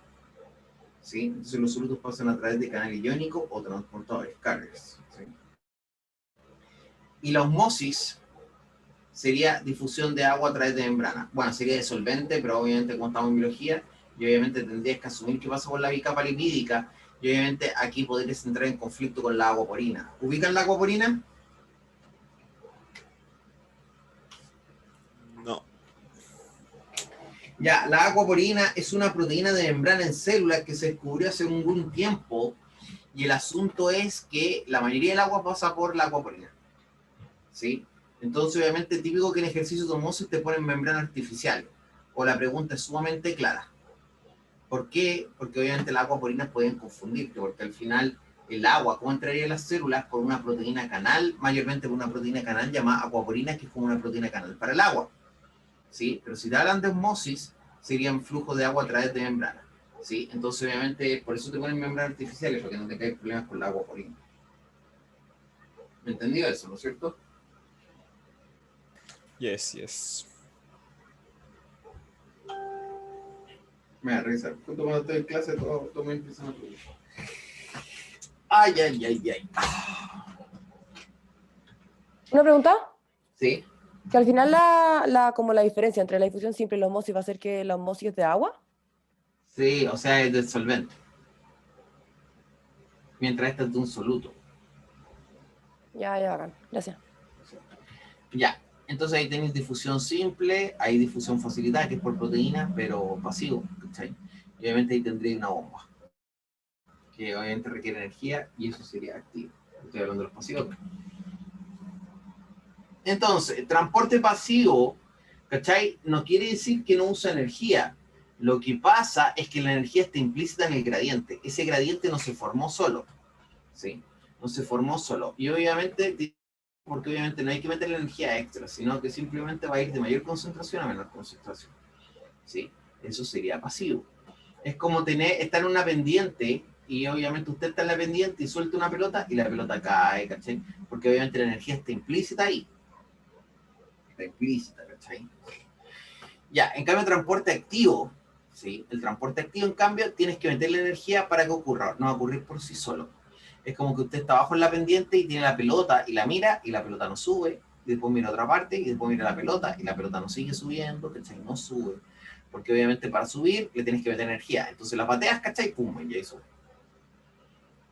¿Sí? Entonces los solutos pasan a través de canales iónicos o transportadores, carriers. ¿Sí? Y la osmosis sería difusión de agua a través de membrana. Bueno, sería de solvente, pero obviamente como estamos en biología, y obviamente tendrías que asumir que pasa por la bicapa lipídica, y obviamente aquí podrías entrar en conflicto con la aquaporina. ¿Ubican la aquaporina? No. Ya, la aquaporina es una proteína de membrana en células que se descubrió hace un tiempo y el asunto es que la mayoría del agua pasa por la aquaporina. ¿Sí? Entonces, obviamente, típico que en ejercicios de osmosis te ponen membrana artificial. O la pregunta es sumamente clara. ¿Por qué? Porque obviamente las aquaporinas pueden confundirte, porque al final el agua, ¿cómo entraría en las células? Por una proteína canal, mayormente por una proteína canal llamada aquaporina, que es como una proteína canal para el agua. ¿Sí? Pero si te hablan de osmosis, serían flujo de agua a través de membrana, ¿sí? Entonces, obviamente, por eso te ponen membranas artificiales, para que no te caigan problemas con la agua porina. ¿Me entendió eso, no es cierto? Yes, yes. Me da risa. Justo cuando estoy en clase, todo me empiezan a preguntar. Ay, ay, ay, ay. Una pregunta, ¿Sí? que al final como la diferencia entre la difusión simple y la osmosis va a ser que la osmosis es de agua. Sí, o sea, es del solvente. Mientras este es de un soluto. Ya, bacán. Gracias. Ya. Entonces ahí tenéis difusión simple, hay difusión facilitada, que es por proteínas, pero pasivo, ¿cachai? Y obviamente ahí tendréis una bomba, que obviamente requiere energía, y eso sería activo. Estoy hablando de los pasivos. Entonces, transporte pasivo, ¿cachai? No quiere decir que no usa energía. Lo que pasa es que la energía está implícita en el gradiente. Ese gradiente no se formó solo, ¿sí? No se formó solo. Y obviamente, porque obviamente no hay que meterle energía extra, sino que simplemente va a ir de mayor concentración a menor concentración, ¿sí? Eso sería pasivo. Es como estar en una pendiente y obviamente usted está en la pendiente y suelta una pelota y la pelota cae, ¿cachai? Porque obviamente la energía está implícita ahí. Está implícita, ¿cachai? Ya, en cambio, transporte activo, ¿sí? El transporte activo, en cambio, tienes que meterle energía para que ocurra, no va a ocurrir por sí solo. Es como que usted está abajo en la pendiente y tiene la pelota y la mira y la pelota no sube, y después mira otra parte y después mira la pelota y la pelota no sigue subiendo, ¿cachai? No sube. Porque obviamente para subir le tienes que meter energía. Entonces la pateas, ¿cachai? Pum, y ahí sube.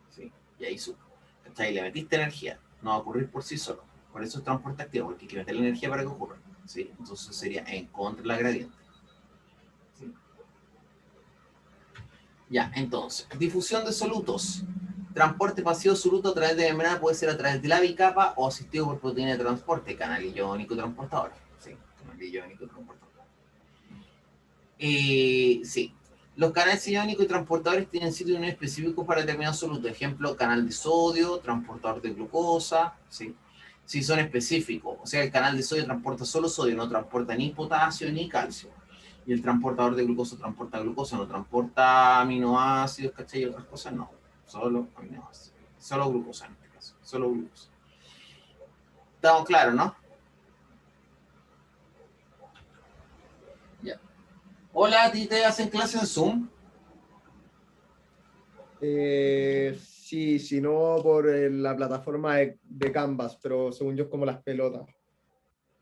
¿Sí? Y ahí sube. ¿Cachai? Le metiste energía. No va a ocurrir por sí solo. Por eso es transporte activo, porque hay que meterle energía para que ocurra. ¿Sí? Entonces sería en contra de la gradiente. ¿Sí? Ya, entonces, difusión de solutos. Transporte pasivo soluto a través de membrana puede ser a través de la bicapa o asistido por proteína de transporte, canal iónico transportador. Sí, canal iónico transportador. Sí, los canales iónicos y transportadores tienen sitios muy específicos para determinados solutos. Ejemplo, canal de sodio, transportador de glucosa, ¿sí? Sí, son específicos. O sea, el canal de sodio transporta solo sodio, no transporta ni potasio ni calcio. Y el transportador de glucosa transporta glucosa, no transporta aminoácidos, ¿cachai? Y otras cosas no. Solo aminoácidos. Solo glucosa en este caso. Solo glucosa. Estamos claros, ¿no? Ya. Hola, ¿a ti te hacen clase en Zoom? Sí, si no por la plataforma de Canvas, pero según yo es como las pelotas.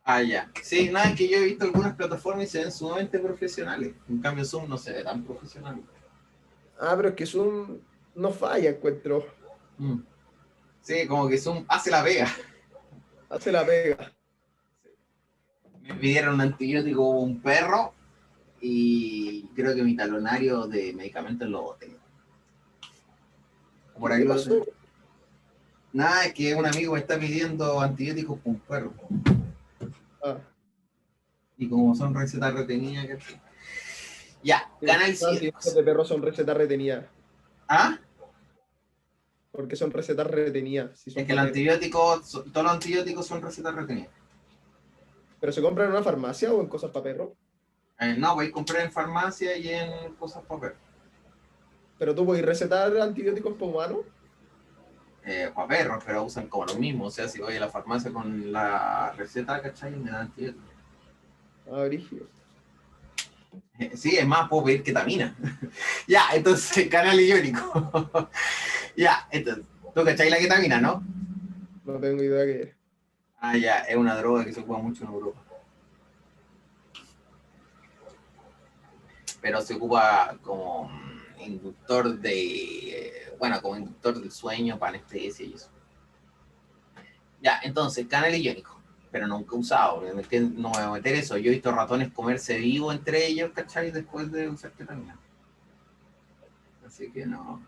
Ah, ya. Sí, nada, es que yo he visto algunas plataformas y se ven sumamente profesionales. En cambio, Zoom no se ve tan profesional. Ah, pero es que Zoom no falla, encuentro. Mm. Sí, como que Zoom hace la pega. Hace la pega. Me pidieron un antibiótico como un perro y creo que mi talonario de medicamentos lo boté. Por ahí ¿Qué lo pasó? Nada, es que un amigo me está pidiendo antibióticos con un perro. Ah, Y como son recetas retenidas, ¿cachai? Ya, sí, canal los antibióticos 7. de perro son recetas retenidas. ¿Ah? ¿Por qué son recetas retenidas? Si Es son que el para perros. antibiótico, todos los antibióticos son recetas retenidas. ¿Pero se compran en una farmacia o en cosas para perros? No, voy a comprar en farmacia y en cosas para perros. ¿Pero tú puedes recetar antibióticos para humanos? Para perros, pero usan como lo mismo. O sea, si voy a la farmacia con la receta, ¿cachai? Me dan antibióticos. Ah, brígido. Sí, es más, puedo pedir ketamina. Ya, entonces, canal iónico. Ya, entonces, ¿tú cachai la ketamina, no? No tengo idea qué es. Ah, ya, es una droga que se ocupa mucho en Europa. Pero se ocupa como inductor bueno, como inductor del sueño, para anestesia y eso. Ya, entonces, canal iónico. Pero nunca usado, es que no me voy a meter eso. Yo he visto ratones comerse vivo entre ellos, ¿cachai? Después de usar ketamina. Así que no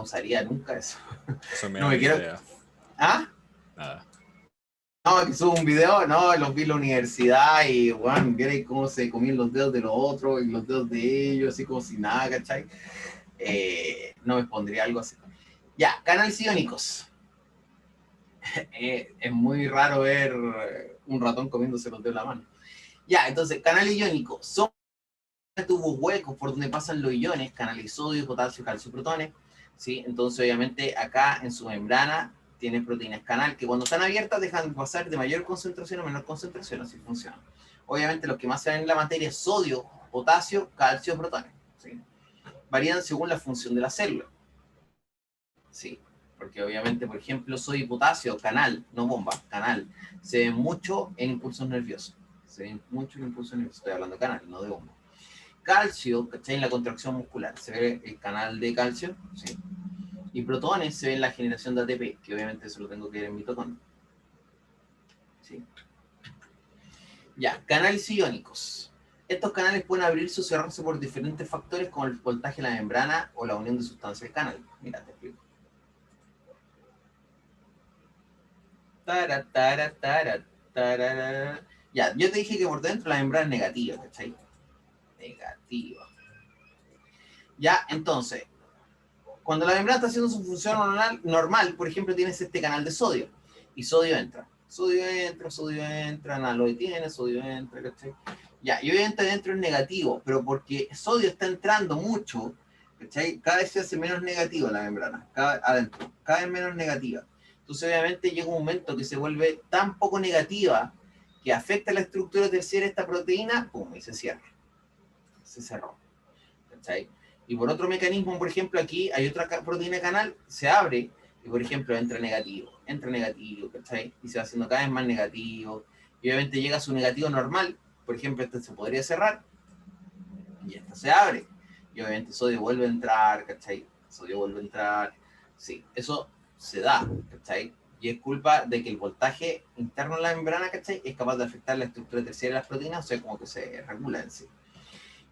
usaría nunca eso. Eso me No da me ni quiero. idea. ¿Ah? Nada. No, que subo un video, no, los vi en la universidad y, bueno, vieron cómo se comían los dedos de los otros y los dedos de ellos, así como si nada, ¿cachai? No me pondría algo así. Ya, canales iónicos. Es muy raro ver un ratón comiéndose los dedos de la mano. Ya, entonces, canales iónicos son tubos huecos por donde pasan los iones, canales de sodio, potasio, calcio, protones, ¿sí? Entonces, obviamente, acá en su membrana tienen proteínas canal que cuando están abiertas dejan pasar de mayor concentración a menor concentración, así funciona. Obviamente, los que más se ven en la materia es sodio, potasio, calcio, protones, ¿sí? Varían según la función de la célula. Sí, porque obviamente, por ejemplo, sodio y potasio, canal, no bomba, canal, se ven mucho en impulsos nerviosos. Se ven mucho en impulsos nerviosos. Estoy hablando de canal, no de bomba. Calcio, ¿cachai? En la contracción muscular. Se ve el canal de calcio, sí. Y protones se ve en la generación de ATP, que obviamente eso lo tengo que ver en mitocondria. Sí. Ya, canales iónicos. Estos canales pueden abrirse o cerrarse por diferentes factores como el voltaje de la membrana o la unión de sustancias del canal. Mira, te explico. Tara, tara, tara, tarara. Ya, yo te dije que por dentro la membrana es negativa, ¿cachai? Negativa. Ya, entonces, cuando la membrana está haciendo su función normal, por ejemplo, tienes este canal de sodio. Y sodio entra. Sodio entra, nada lo detiene, sodio entra, ¿cachai? Ya, y obviamente dentro es negativo, pero porque sodio está entrando mucho, ¿cachai? Cada vez se hace menos negativo la membrana, adentro, cada vez menos negativa. Entonces, obviamente, llega un momento que se vuelve tan poco negativa que afecta la estructura terciaria de esta proteína, pum, y se cierra. Se cerró, ¿cachai? Y por otro mecanismo, por ejemplo, aquí hay otra proteína canal, se abre y, por ejemplo, entra negativo, ¿cachai? Y se va haciendo cada vez más negativo. Y obviamente llega a su negativo normal, por ejemplo, este se podría cerrar y esta se abre. Y obviamente sodio vuelve a entrar, ¿cachai? Sodio vuelve a entrar. Sí, eso se da, ¿cachai? Y es culpa de que el voltaje interno en la membrana, ¿cachai? Es capaz de afectar la estructura terciaria de las proteínas, o sea, como que se regula en sí.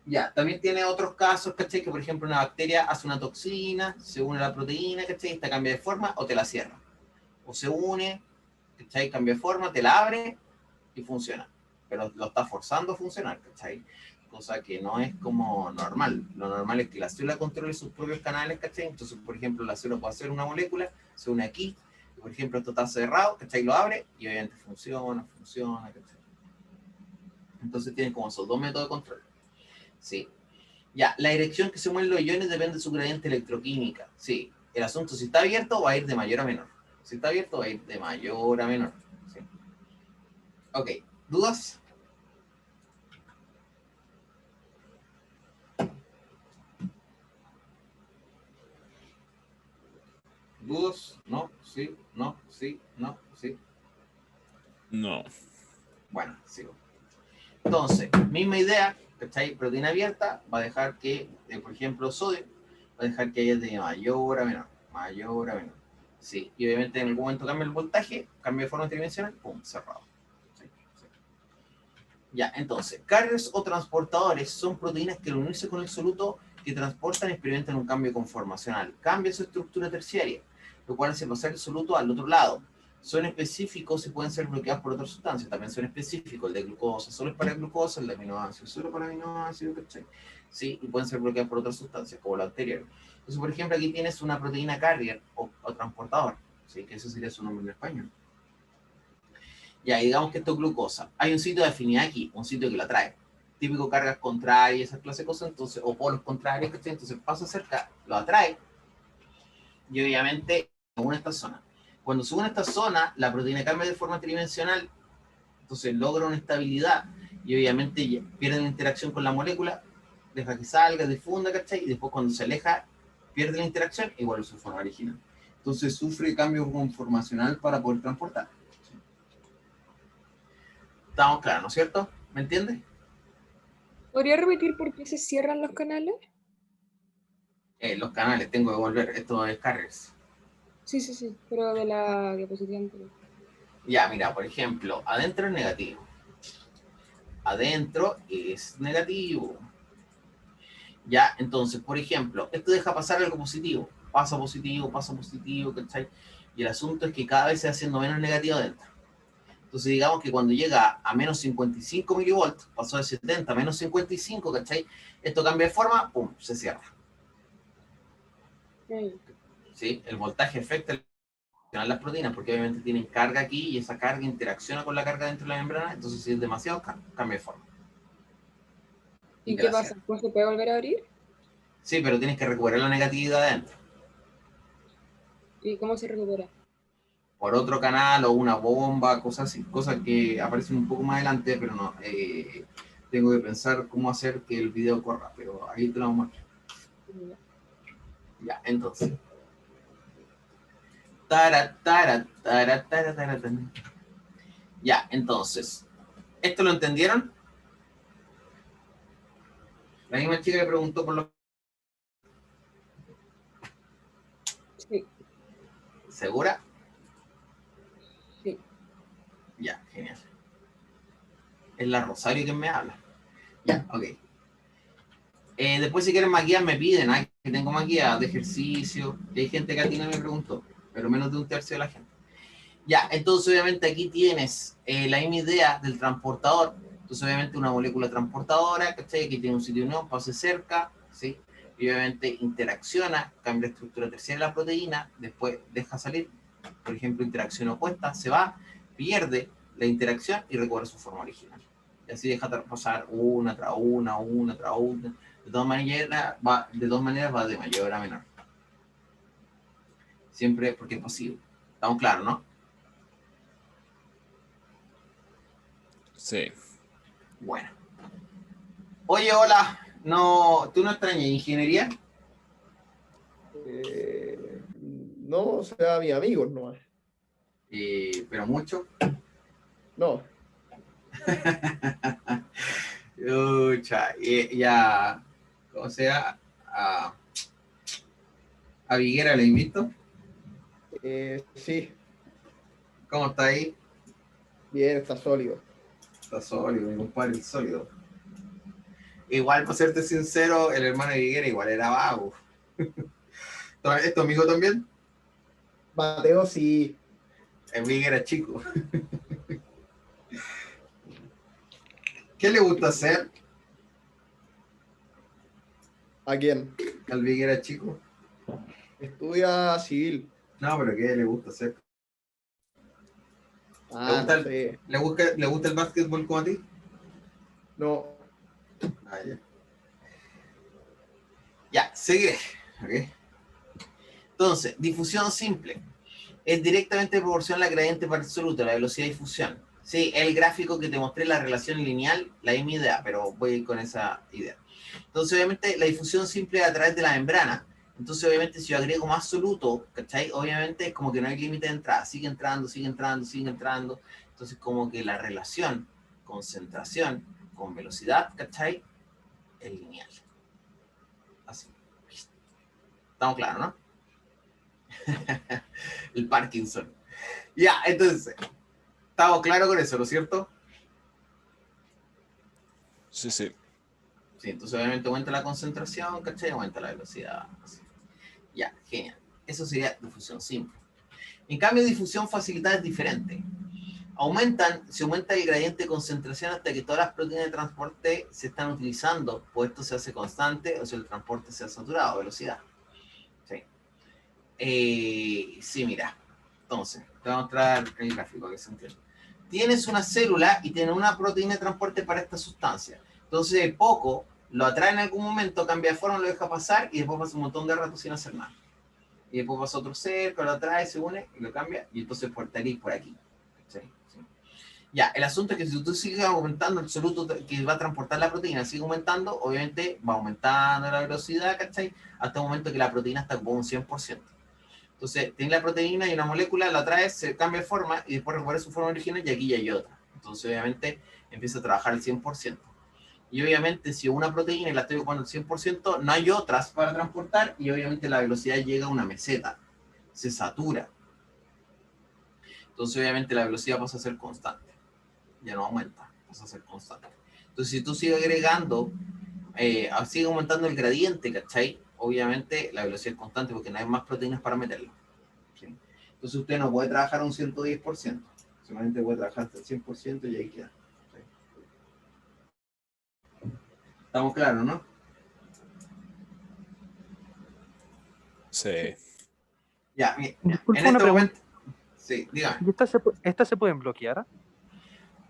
Ya, también tiene otros casos, ¿cachai? Que por ejemplo una bacteria hace una toxina, se une a la proteína, ¿cachai? Esta cambia de forma o te la cierra. O se une, ¿cachai? Cambia de forma, te la abre y funciona. Pero lo está forzando a funcionar, ¿cachai? Cosa que no es como normal. Lo normal es que la célula controle sus propios canales, ¿cachai? Entonces, por ejemplo, la célula puede hacer una molécula, se une aquí, y por ejemplo, esto está cerrado, ¿cachai? Lo abre y obviamente funciona, ¿cachai? Entonces tienen como esos dos métodos de control. Sí. Ya, la dirección que se mueven los iones depende de su gradiente electroquímica. Sí, el asunto, si está abierto, va a ir de mayor a menor. Si está abierto, va a ir de mayor a menor. Sí. Ok, ¿dudas? ¿Dudas? ¿No? ¿Sí? ¿No? ¿Sí? ¿No? ¿Sí? No. Bueno, sigo. Entonces, misma idea, ¿cachai? Proteína abierta va a dejar que, por ejemplo, sodio, va a dejar que haya de mayor a menor. Mayor a menor. Sí, y obviamente en algún momento cambia el voltaje, cambia de forma tridimensional, pum, cerrado. Sí, sí. Ya, entonces, carriers o transportadores son proteínas que al unirse con el soluto que transportan experimentan un cambio conformacional, cambia su estructura terciaria, lo cual hace pasar el soluto al otro lado. Son específicos y pueden ser bloqueados por otras sustancias, también son específicos, el de glucosa solo es para glucosa, el de aminoácidos solo para aminoácidos, ¿cachai? Sí, y pueden ser bloqueados por otras sustancias, como la anterior. Entonces, por ejemplo, aquí tienes una proteína carrier o transportador, ¿sí? Que ese sería su nombre en español. Ya, digamos que esto es glucosa. Hay un sitio de afinidad aquí, un sitio que la atrae. Típico cargas contrarias, esas clases de cosas, entonces, o polos contrarios, ¿cachai? Entonces pasa cerca, lo atrae, y obviamente se une a esta zona. Cuando se une a esta zona, la proteína cambia de forma tridimensional, entonces logra una estabilidad, y obviamente pierde la interacción con la molécula, deja que salga, difunda, ¿cachai? Y después cuando se aleja, pierde la interacción y vuelve a su forma original. Entonces sufre cambio conformacional para poder transportar. Estamos claros, ¿no es cierto? ¿Me entiendes? ¿Podría repetir por qué se cierran los canales? Los canales, tengo que volver, esto es carriers. Sí, sí, sí, pero de la diapositiva anterior. Ya, mira, por ejemplo, adentro es negativo. Adentro es negativo. Ya, entonces, por ejemplo, esto deja pasar algo positivo. Pasa positivo, ¿cachai? Y el asunto es que cada vez se va haciendo menos negativo adentro. Entonces, digamos que cuando llega a menos 55 milivolts, pasó de 70 a menos 55, ¿cachai? Esto cambia de forma, pum, se cierra. ¿Sí? El voltaje afecta las proteínas, porque obviamente tienen carga aquí y esa carga interacciona con la carga dentro de la membrana, entonces si es demasiado, cambia de forma. ¿Y qué pasa? ¿Pues se puede volver a abrir? Sí, pero tienes que recuperar la negatividad adentro. ¿Y cómo se recupera? Por otro canal o una bomba, cosas así, cosas que aparecen un poco más adelante, pero no. Tengo que pensar cómo hacer que el video corra, pero ahí te lo vamos a mostrar. Ya, entonces. Taran. Ya, entonces, ¿esto lo entendieron? La misma chica que preguntó por los... Sí, ¿Segura? sí. Ya, genial. Es la Rosario quien me habla. Ya, ok. Después si quieren maquillar me piden, que tengo maquillado de ejercicio. Y hay gente que a ti no me preguntó, pero menos de un tercio de la gente. Ya, entonces obviamente aquí tienes la misma idea del transportador. Entonces obviamente una molécula transportadora, ¿cachai? Que tiene un sitio de unión, pase cerca, ¿sí? Y obviamente interacciona, cambia la estructura terciaria de la proteína, después deja salir, por ejemplo, interacción opuesta, se va, pierde la interacción y recobra su forma original. Y así deja pasar una tras una tras una. De todas maneras va de mayor a menor. Siempre porque es posible. ¿Estamos claros, no? Sí. Bueno. Oye, hola. No, ¿tú no extrañas ingeniería? No, o sea, mis amigos nomás. Pero mucho. No, Ucha, ya, o sea, a Viguera le invito. sí, ¿Cómo está ahí? bien, está sólido. Está sólido, mi compadre, el sólido. Igual, para serte sincero, el hermano de Viguera igual era vago. ¿Es tu amigo también? Mateo, sí. El Viguera chico. ¿Qué le gusta hacer ¿A quién? al Viguera chico? Estudia civil. No, pero ¿qué le gusta hacer? ¿Le Ah, gusta no el, sé. le gusta el básquetbol como a ti? No, Ah, ya. Ya, seguiré. ¿Ok? Entonces, difusión simple. Es directamente proporcional a la gradiente para absoluto, la velocidad de difusión. Sí, el gráfico que te mostré, la relación lineal, la misma idea, pero voy a ir con esa idea. Entonces, obviamente, la difusión simple es a través de la membrana. Entonces, obviamente, si yo agrego más absoluto, ¿cachai? Obviamente es como que no hay límite de entrada. Sigue entrando, sigue entrando, sigue entrando. Entonces, como que la relación concentración con velocidad, ¿cachai? Es lineal. Así. Estamos claros, ¿no? El Parkinson. Ya, entonces, estamos claros con eso, ¿no es cierto? Sí, sí. Sí, entonces obviamente aumenta la concentración, ¿cachai? Aumenta la velocidad. Así. Ya, genial. Eso sería difusión simple. En cambio, difusión facilitada es diferente. Se aumenta el gradiente de concentración hasta que todas las proteínas de transporte se están utilizando, pues esto se hace constante o si el transporte se ha saturado, velocidad. Sí. Sí, mira. Entonces, te voy a mostrar el gráfico que se entiende. Tienes una célula y tienes una proteína de transporte para esta sustancia. Entonces, de poco lo atrae en algún momento, cambia de forma, lo deja pasar y después pasa un montón de rato sin hacer nada. Y después pasa otro cerco, lo atrae, se une y lo cambia y entonces portaría por aquí. ¿Sí? Sí. Ya, el asunto es que si tú sigues aumentando el absoluto que va a transportar la proteína, sigue aumentando, obviamente va aumentando la velocidad, ¿cachai? Hasta el momento que la proteína está como un 100%. Entonces, tiene la proteína y una molécula, la traes, se cambia de forma y después recupera su forma original y aquí ya hay otra. Entonces, obviamente, empieza a trabajar al 100%. Y obviamente, si una proteína y la estoy ocupando al 100%, no hay otras para transportar y obviamente la velocidad llega a una meseta, se satura. Entonces, obviamente, la velocidad pasa a ser constante. Ya no aumenta, pasa a ser constante. Entonces, si tú sigues agregando, sigue aumentando el gradiente, ¿cachai? Obviamente, la velocidad es constante porque no hay más proteínas para meterla. ¿Sí? Entonces usted no puede trabajar un 110%, solamente puede trabajar hasta el 100% y ahí queda. ¿Sí? ¿Estamos claros, no? Sí. Ya, mira, en Disculpa una este pregunta. momento, sí, dígame. ¿Y estas se pueden bloquear?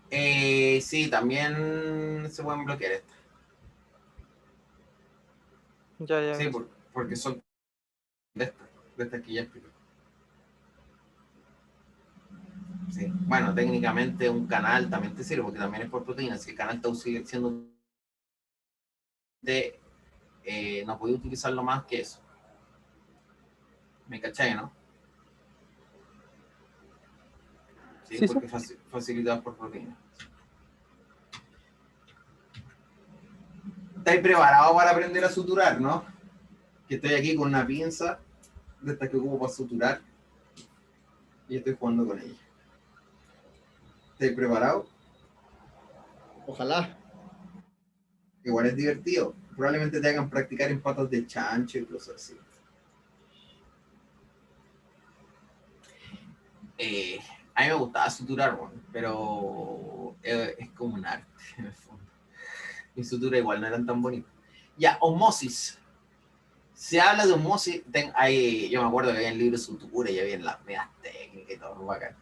Sí, también se pueden bloquear estas. Ya, ya, Sí, gracias. porque son de estas que ya expliqué. Sí. Bueno, técnicamente un canal también te sirve porque también es por proteínas. Si el canal está siendo de, no podía utilizarlo más que eso. ¿Me cachai, no? ¿sí? Sí, Porque facilitadas por proteínas. ¿Estáis preparados para aprender a suturar, no? Que estoy aquí con una pinza de estas que ocupo para suturar y estoy jugando con ella. ¿Estáis preparados? Ojalá. Igual es divertido. Probablemente te hagan practicar en patas de chancho y cosas así. A mí me gustaba suturar, bueno, pero es como un arte en el fondo. Mis suturas igual no eran tan bonitas. Ya, osmosis. Se habla de osmosis. Yo me acuerdo que había en libros de sutura y había en las medias técnicas y todo, bacán.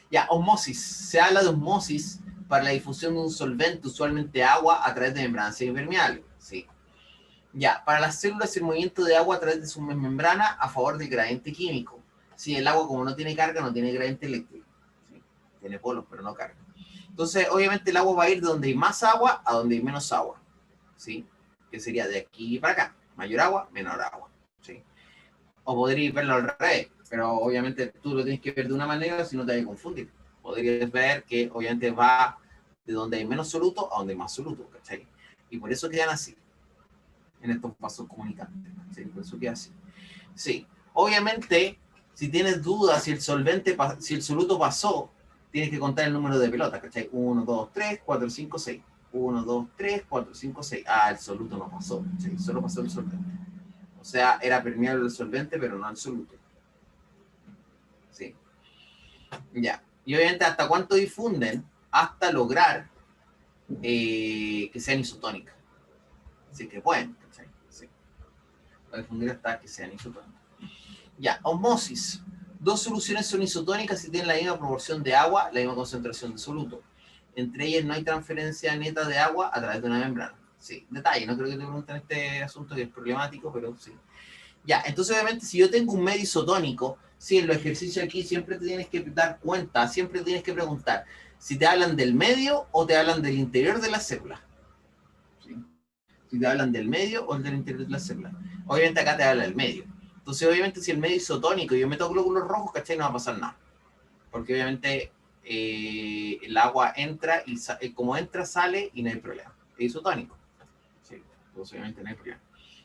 Ya, osmosis. Se habla de osmosis para la difusión de un solvente, usualmente agua, a través de membranas impermeables. Sí. Ya, para las células el movimiento de agua a través de su membrana a favor del gradiente químico. Sí, el agua como no tiene carga, no tiene gradiente eléctrico. ¿Sí? Tiene polos, pero no carga. Entonces, obviamente el agua va a ir de donde hay más agua a donde hay menos agua. ¿Sí? Que sería de aquí para acá. Mayor agua, menor agua. ¿Sí? O podrías verlo al revés, pero obviamente tú lo tienes que ver de una manera, si no te vas a confundir. Podrías ver que obviamente va de donde hay menos soluto a donde hay más soluto, ¿cachai? Y por eso quedan así, en estos vasos comunicantes, ¿sí? Por eso queda así. Sí, obviamente, si tienes dudas si el solvente, si el soluto pasó, tienes que contar el número de pelotas, ¿cachai? 1, 2, 3, 4, 5, 6. 1, 2, 3, 4, 5, 6. Ah, el soluto no pasó, ¿sí? Solo pasó el solvente. O sea, era permeable el solvente, pero no el soluto. Sí. Ya. Y obviamente, ¿hasta cuánto difunden? Hasta lograr que sean isotónicas. Así que pueden, ¿cachai? Sí. Para difundir hasta que sean isotónicas. Ya, osmosis. Dos soluciones son isotónicas y tienen la misma proporción de agua, la misma concentración de soluto. Entre ellas no hay transferencia neta de agua a través de una membrana. Sí, detalle, no creo que te pregunten este asunto que es problemático, pero sí. Ya, entonces obviamente si yo tengo un medio isotónico, sí, en los ejercicios aquí siempre te tienes que dar cuenta, siempre tienes que preguntar si te hablan del medio o te hablan del interior de la célula. ¿Sí? Si te hablan del medio o del interior de la célula. Obviamente acá te habla del medio. Entonces obviamente si el medio es isotónico y yo meto glóbulos rojos, ¿cachai? No va a pasar nada. Porque obviamente el agua entra y como entra, sale y no hay problema. Es isotónico. Sí, entonces obviamente no hay problema.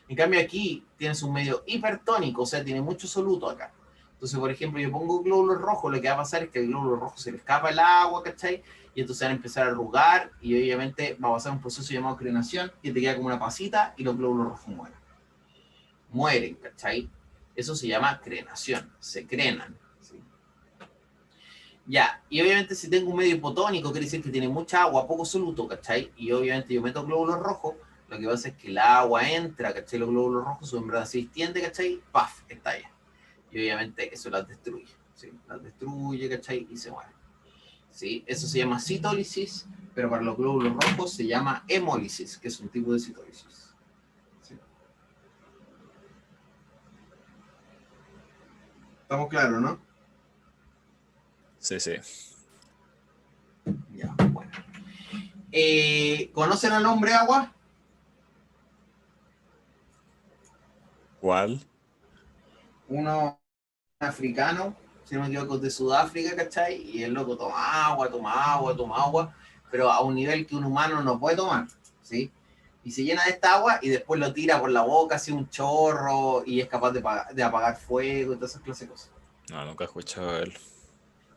En cambio aquí tienes un medio hipertónico, o sea, tiene mucho soluto acá. Entonces, por ejemplo, yo pongo glóbulos rojos, lo que va a pasar es que el glóbulo rojo se le escapa el agua, ¿cachai? Y entonces van a empezar a arrugar y obviamente va a pasar un proceso llamado crenación que te queda como una pasita y los glóbulos rojos mueren. Mueren, ¿cachai? Eso se llama crenación, se crenan. ¿Sí? Ya, y obviamente si tengo un medio hipotónico, quiere decir que tiene mucha agua, poco soluto, ¿cachai? Y obviamente yo meto glóbulos rojos, lo que pasa es que el agua entra, ¿cachai? Los glóbulos rojos, su membrana se extiende, ¿cachai? ¡Paf! Estalla. Y obviamente eso las destruye, ¿sí? Las destruye, ¿cachai? Y se muere. ¿Sí? Eso se llama citólisis, pero para los glóbulos rojos se llama hemólisis, que es un tipo de citólisis. ¿Sí? ¿Estamos claros, no? Sí, sí. Ya, bueno. ¿Conocen al hombre agua? ¿Cuál? Uno africano, si no me equivoco, de Sudáfrica, ¿cachai? Y el loco toma agua, toma agua, toma agua, pero a un nivel que un humano no puede tomar, ¿sí? Y se llena de esta agua y después lo tira por la boca, así un chorro, y es capaz de apagar fuego y todas esas clases de cosas. No, nunca he escuchado de él.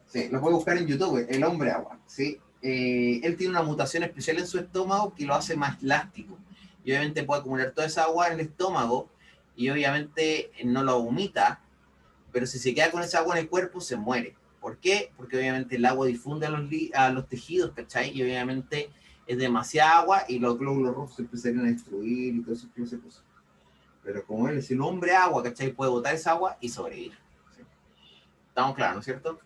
Sí, lo puede buscar en YouTube, el hombre agua, ¿sí? Él tiene una mutación especial en su estómago que lo hace más elástico. Y obviamente puede acumular toda esa agua en el estómago y obviamente no lo vomita, pero si se queda con esa agua en el cuerpo, se muere. ¿Por qué? Porque obviamente el agua difunde a los tejidos, ¿cachai? Y obviamente es demasiada agua y los glóbulos rojos se empezarían a destruir y todo eso, cosas. Pero como él es el hombre agua, ¿cachai? Puede botar esa agua y sobrevivir. ¿Sí? ¿Estamos claros, no es cierto?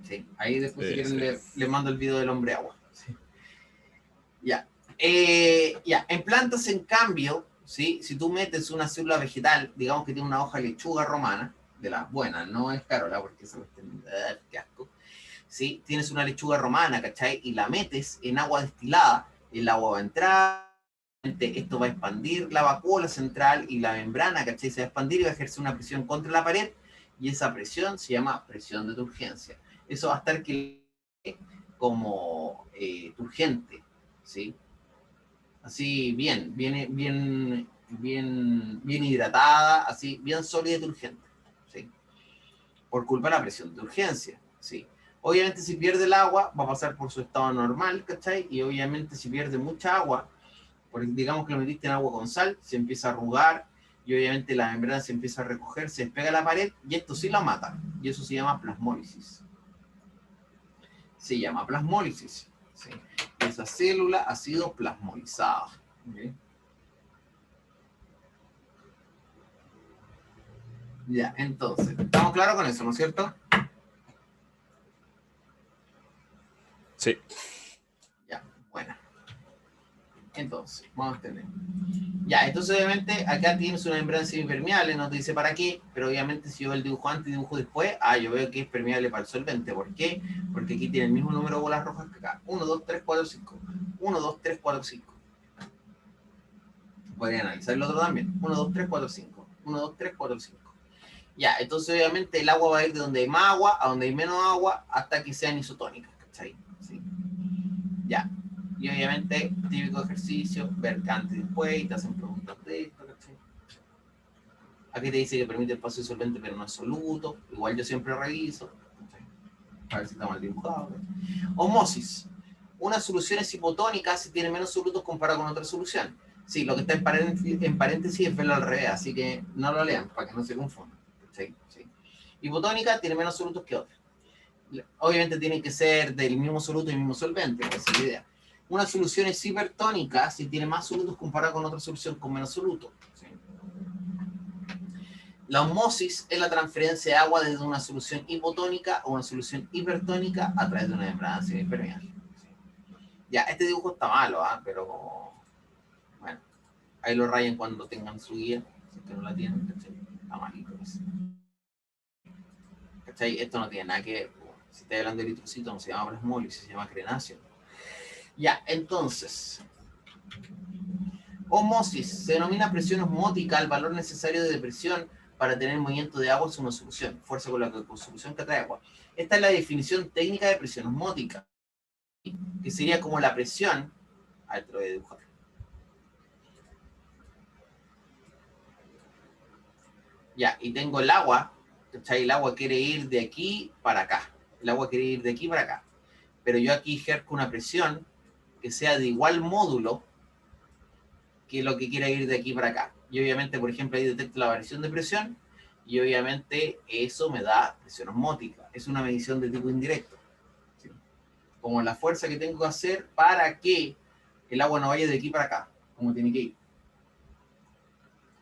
Sí, ahí después si quieren les mando el video del hombre agua. Sí. Ya. Ya, en plantas, en cambio, ¿sí? Si tú metes una célula vegetal, digamos que tiene una hoja de lechuga romana, de las buenas, no es carola, porque eso qué asco, ¿sí? Tienes una lechuga romana, ¿cachai? Y la metes en agua destilada, el agua va a entrar, esto va a expandir la vacuola central y la membrana, ¿cachai? Se va a expandir y va a ejercer una presión contra la pared, y esa presión se llama presión de turgencia. Eso va a estar como turgente, ¿sí? Así bien hidratada, así bien sólida y turgente, ¿sí? Por culpa de la presión de urgencia, ¿sí? Obviamente si pierde el agua va a pasar por su estado normal, ¿cachai? Y obviamente si pierde mucha agua, porque digamos que lo metiste en agua con sal, se empieza a arrugar y obviamente la membrana se empieza a recoger, se despega a la pared y esto sí la mata. Y eso se llama plasmólisis. Se llama plasmólisis, ¿sí? Esa célula ha sido plasmolizada, ¿okay? Ya, entonces, ¿estamos claros con eso, no es cierto? Sí. Ya, bueno. Entonces, vamos a tener. Ya, entonces obviamente acá tienes una membrana semipermeable, no te dice para qué, pero obviamente si yo veo el dibujo antes y dibujo después, yo veo que es permeable para el solvente. ¿Por qué? Porque aquí tiene el mismo número de bolas rojas que acá. 1, 2, 3, 4, 5. 1, 2, 3, 4, 5. Podrían analizar el otro también. 1, 2, 3, 4, 5. 1, 2, 3, 4, 5. Ya, entonces obviamente el agua va a ir de donde hay más agua a donde hay menos agua hasta que sean isotónicas, ¿cachai? ¿Sí? Ya. Y obviamente, típico ejercicio, ver antes y después, y te hacen preguntas de esto, ¿cachai? Aquí te dice que permite el paso de solvente, pero no es soluto. Igual yo siempre reviso, ¿cachai? A ver si está mal dibujado, ¿cachai? Osmosis. Una solución es hipotónica si tiene menos solutos comparado con otra solución. Sí, lo que está en paréntesis es verlo al revés, así que no lo lean para que no se confundan. ¿Sí? Sí. Hipotónica tiene menos solutos que otra. Obviamente tienen que ser del mismo soluto y mismo solvente, esa es la idea. Una solución es hipertónica si tiene más solutos comparado con otra solución con menos solutos. ¿Sí? La osmosis es la transferencia de agua desde una solución hipotónica a una solución hipertónica a través de una membrana semipermeable. ¿Sí? Ya, este dibujo está malo, pero bueno, ahí lo rayen cuando tengan su guía, si es que no la tienen, ¿cachai? Está malito eso. ¿Cachai? Esto no tiene nada que ver. Si estoy hablando de eritrocito, no se llama plasmólisis, se llama crenación. Ya, entonces, osmosis se denomina presión osmótica al valor necesario de depresión para tener movimiento de agua en una solución, fuerza con la solución que atrae agua. Esta es la definición técnica de presión osmótica, que sería como la presión, a ver, te lo voy a dibujar. Ya, y tengo el agua, ¿cachai? El agua quiere ir de aquí para acá, el agua quiere ir de aquí para acá, pero yo aquí ejerzo una presión que sea de igual módulo que lo que quiera ir de aquí para acá. Y obviamente, por ejemplo, ahí detecto la variación de presión y obviamente eso me da presión osmótica. Es una medición de tipo indirecto, ¿sí? Como la fuerza que tengo que hacer para que el agua no vaya de aquí para acá, como tiene que ir.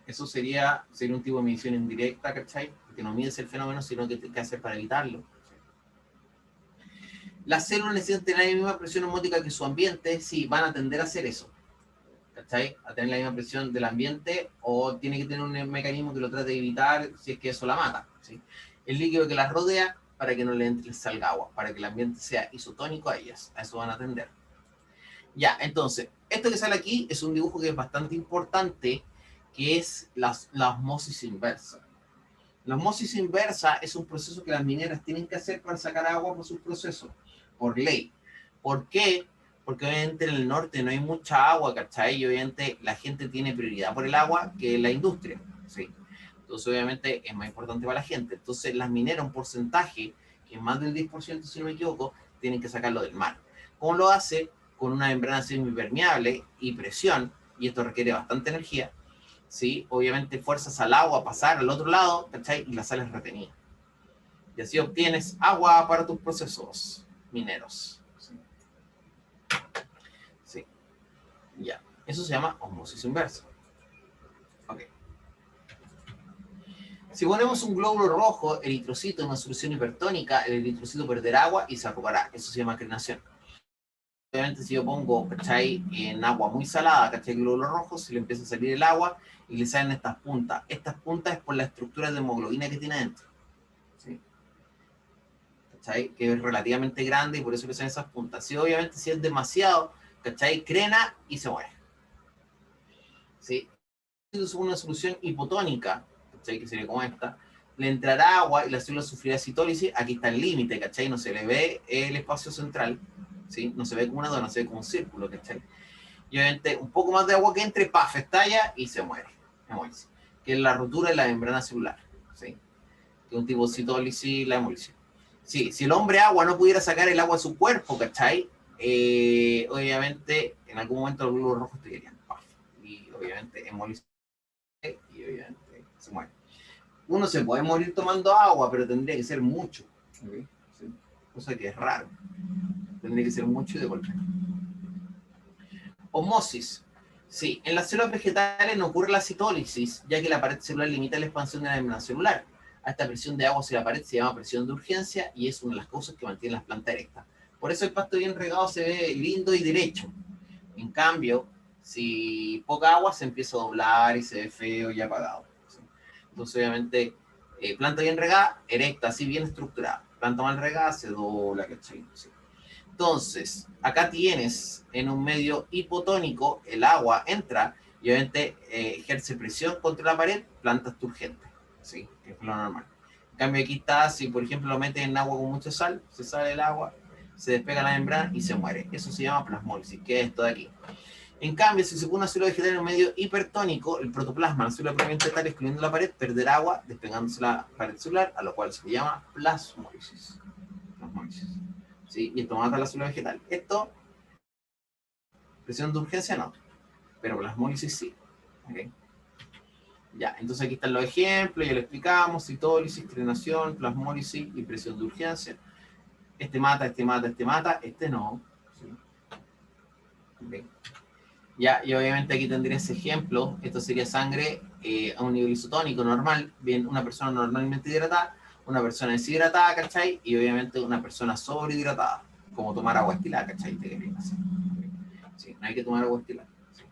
Eso sería un tipo de medición indirecta, ¿cachai? Porque no mides el fenómeno, sino que tiene que hacer para evitarlo. Las células necesitan tener la misma presión osmótica que su ambiente, sí, van a tender a hacer eso, ¿cachai? A tener la misma presión del ambiente, o tiene que tener un mecanismo que lo trate de evitar si es que eso la mata, ¿sí? El líquido que las rodea para que no le entre salga agua, para que el ambiente sea isotónico a ellas, a eso van a tender. Ya, entonces, esto que sale aquí es un dibujo que es bastante importante, que es la osmosis inversa. La osmosis inversa es un proceso que las mineras tienen que hacer para sacar agua por sus procesos, por ley. ¿Por qué? Porque obviamente en el norte no hay mucha agua, ¿cachai? Y obviamente la gente tiene prioridad por el agua que la industria, ¿sí? Entonces obviamente es más importante para la gente. Entonces las mineras, un porcentaje, que es más del 10% si no me equivoco, tienen que sacarlo del mar. ¿Cómo lo hace? Con una membrana semipermeable y presión, y esto requiere bastante energía, ¿sí? Obviamente fuerzas al agua a pasar al otro lado, ¿cachai? Y la sal es retenida. Y así obtienes agua para tus procesos mineros. ¿Sí? Sí. Ya. Eso se llama osmosis inversa. Ok. Si ponemos un glóbulo rojo, eritrocito, en una solución hipertónica, el eritrocito perderá agua y se arrugará. Eso se llama crenación. Obviamente si yo pongo, ¿cachai? En agua muy salada, ¿cachai? El glóbulo rojo, se le empieza a salir el agua y le salen estas puntas. Estas puntas es por la estructura de hemoglobina que tiene adentro, ¿sí? ¿Cachai? Que es relativamente grande y por eso le salen esas puntas. Sí, obviamente si es demasiado, ¿cachai? Crena y se muere, ¿sí? Es una solución hipotónica, ¿cachai? Que sería como esta. le entrará agua y la célula sufrirá citólisis. Aquí está el límite, ¿cachai? No se le ve el espacio central, ¿sí? No se ve como una dona, se ve como un círculo, ¿cachai? Y obviamente un poco más de agua que entre, paf, estalla y se muere. Hemólisis. Que es la rotura de la membrana celular, ¿sí? Que es un tipo de citólisis, la hemólisis. Sí, si el hombre agua no pudiera sacar el agua de su cuerpo, ¿cachai? Obviamente, en algún momento los glóbulos rojos estallarían, paf. Y obviamente hemólisis y obviamente se muere. Uno se puede morir tomando agua, pero tendría que ser mucho, ¿okay? Sí. Cosa que es raro. Tendría que ser mucho y de golpe. Osmosis. Sí, en las células vegetales no ocurre la citólisis, ya que la pared celular limita la expansión de la membrana celular. A esta presión de agua hacia la pared se llama presión de urgencia y es una de las causas que mantiene las plantas erectas. Por eso el pasto bien regado se ve lindo y derecho. En cambio, si poca agua se empieza a doblar y se ve feo y apagado. ¿Sí? Entonces, obviamente, planta bien regada, erecta, así bien estructurada. Planta mal regada, se dobla, ¿cachai? ¿Sí? Entonces, acá tienes en un medio hipotónico, el agua entra y obviamente ejerce presión contra la pared, planta turgente, ¿sí? Que es lo normal. En cambio, aquí está, si por ejemplo lo metes en agua con mucha sal, se sale el agua, se despega la membrana y se muere. Eso se llama plasmólisis, que es esto de aquí. En cambio, si se pone una célula vegetal en un medio hipertónico, el protoplasma, la célula propiamente tal, excluyendo la pared, perderá agua, despegándose la pared celular, a lo cual se le llama plasmólisis. Plasmólisis. ¿Sí? Y esto mata a la célula vegetal. Esto, presión de urgencia no, pero plasmólisis sí. ¿Okay? Ya, entonces aquí están los ejemplos, ya lo explicamos: citólisis, trenación, plasmólisis y presión de urgencia. Este mata, este mata, este mata, este no. ¿Sí? Okay. Ya, y obviamente aquí tendría ese ejemplo. Esto sería sangre a un nivel isotónico normal, bien, una persona normalmente hidratada, una persona deshidratada, ¿cachai? Y obviamente una persona sobrehidratada, como tomar agua estilada, ¿cachai? Sí, no hay que tomar agua estilada. Sí.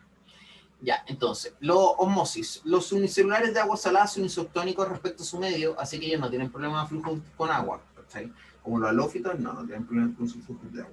Ya, entonces, osmosis. Los unicelulares de agua salada son isotónicos respecto a su medio, así que ellos no tienen problema de flujo con agua, ¿cachai? Como los halófitos, no tienen problema con su flujo de agua.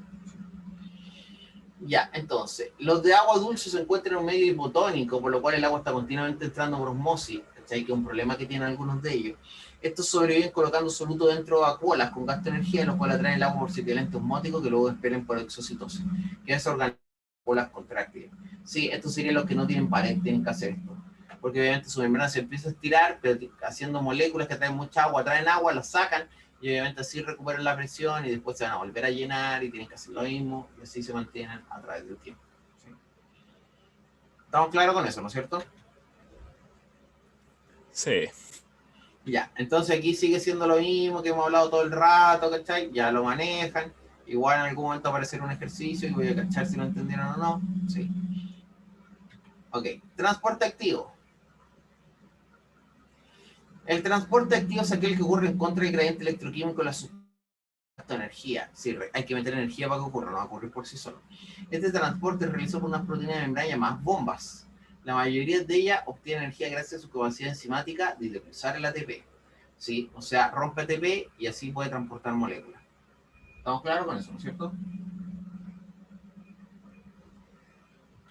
Ya, entonces, los de agua dulce se encuentran en un medio hipotónico, por lo cual el agua está continuamente entrando por osmosis, ¿cachai? Que es un problema que tienen algunos de ellos. Estos sobreviven colocando soluto dentro de vacuolas con gasto de energía, los cuales atraen el agua por circulante osmótico que luego esperen por exocitosis, que es organizar vacuolas contráctiles. Sí, estos serían los que no tienen pared, tienen que hacer esto. Porque obviamente su membrana se empieza a estirar, pero haciendo moléculas que atraen mucha agua, atraen agua, la sacan, y obviamente así recuperan la presión y después se van a volver a llenar y tienen que hacer lo mismo y así se mantienen a través del tiempo. ¿Sí? ¿Estamos claros con eso, no es cierto? Sí. Ya, entonces aquí sigue siendo lo mismo que hemos hablado todo el rato, ¿cachai? Ya lo manejan. Igual en algún momento aparecerá un ejercicio y voy a cachar si lo entendieron o no. Sí. Ok, transporte activo. El transporte activo es aquel que ocurre en contra del gradiente electroquímico de la sustancia de energía. Sí, hay que meter energía para que ocurra, no va a ocurrir por sí solo. Este transporte es realizado por unas proteínas de membrana llamadas bombas. La mayoría de ellas obtienen energía gracias a su capacidad enzimática de hidrolizar el ATP. ¿Sí? O sea, rompe ATP y así puede transportar moléculas. ¿Estamos claros con eso, no es cierto?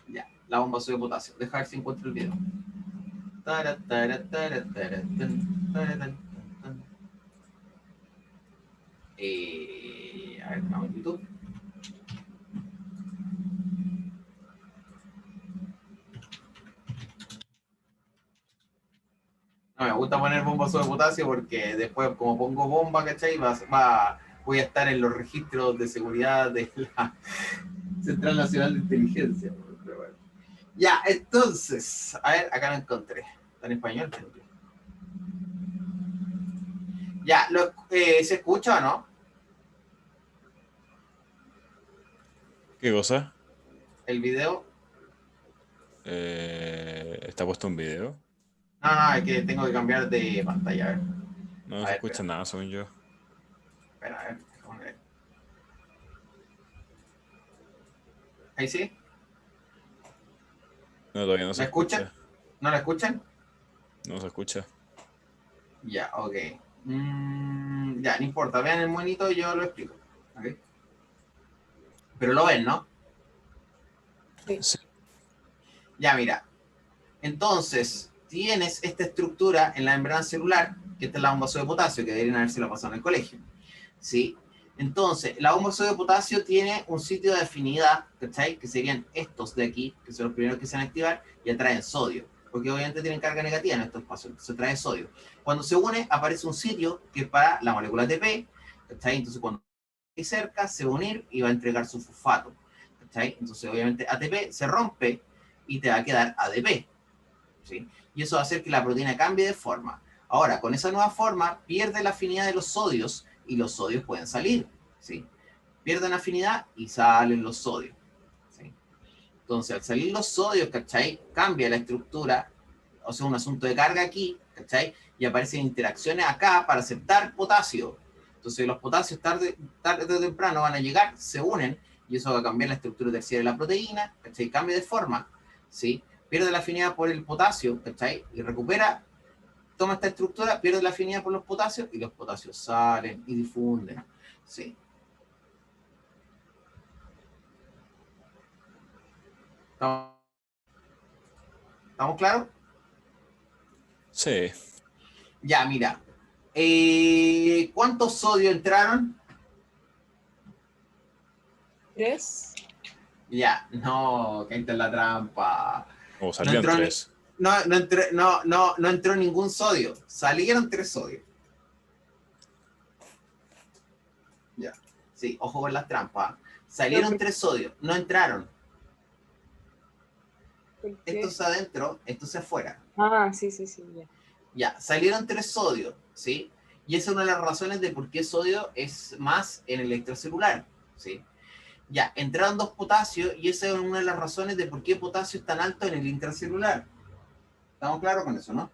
Ya, la bomba de potasio. Deja ver si encuentro el video. A ver, vamos a YouTube. No me gusta poner bomba de potasio porque después, como pongo bomba, ¿cachai? Voy a estar en los registros de seguridad de la Central Nacional de Inteligencia. Pero bueno. Ya, entonces, a ver, acá lo encontré. ¿Está en español? Ya, ¿se escucha o no? ¿Qué cosa? El video. ¿Está puesto un video? No, es que tengo que cambiar de pantalla. A ver, No se escucha nada, según yo. espera, a ver, déjame ver. ¿Ahí sí? No, todavía no se ¿La escuchan? escucha. ¿No la escuchan? No se escucha. Ya, ok. Ya, no importa. Vean el monito y yo lo explico. ¿Okay? Pero lo ven, ¿no? Sí. Sí. Ya, mira. Entonces, tienes esta estructura en la membrana celular, que esta es la bomba sodio potasio, que deberían haberse pasado en el colegio, ¿sí? Entonces, la bomba sodio potasio tiene un sitio de afinidad, ¿cachai? Que serían estos de aquí, que son los primeros que se van a activar, y atraen sodio, porque obviamente tienen carga negativa en estos espacios, entonces trae sodio. Cuando se une, aparece un sitio que es para la molécula ATP, ¿cachai? Entonces, cuando está cerca, se va a unir y va a entregar su fosfato, ¿cachai? Entonces, obviamente, ATP se rompe y te va a quedar ADP, ¿sí? Y eso va a hacer que la proteína cambie de forma. Ahora, con esa nueva forma, pierde la afinidad de los sodios y los sodios pueden salir, ¿sí? Pierden afinidad y salen los sodios, ¿sí? Entonces, al salir los sodios, ¿cachai? Cambia la estructura, o sea, un asunto de carga aquí, ¿cachai? Y aparecen interacciones acá para aceptar potasio. Entonces, los potasios tarde o temprano van a llegar, se unen, y eso va a cambiar la estructura terciaria de la proteína, ¿cachai? Cambia de forma, ¿sí? Pierde la afinidad por el potasio, ¿cachai? Y recupera, toma esta estructura, pierde la afinidad por los potasios, y los potasios salen y difunden, ¿sí? ¿Estamos claros? Sí. Ya, mira. ¿Cuántos sodios entraron? 3. Ya, no, que ahí está la trampa. O salían entró ni- 3. No entró ningún sodio. Salieron 3 sodios. Ya. Sí, ojo con las trampas. Salieron 3 sodios, no entraron. ¿Por qué? Estos adentro, estos afuera. Ah, sí, ya. Ya, salieron 3 sodios, ¿sí? Y esa es una de las razones de por qué sodio es más en el extracelular, ¿sí? Ya, entraron 2 potasios y esa es una de las razones de por qué potasio es tan alto en el intracelular. ¿Estamos claros con eso, no?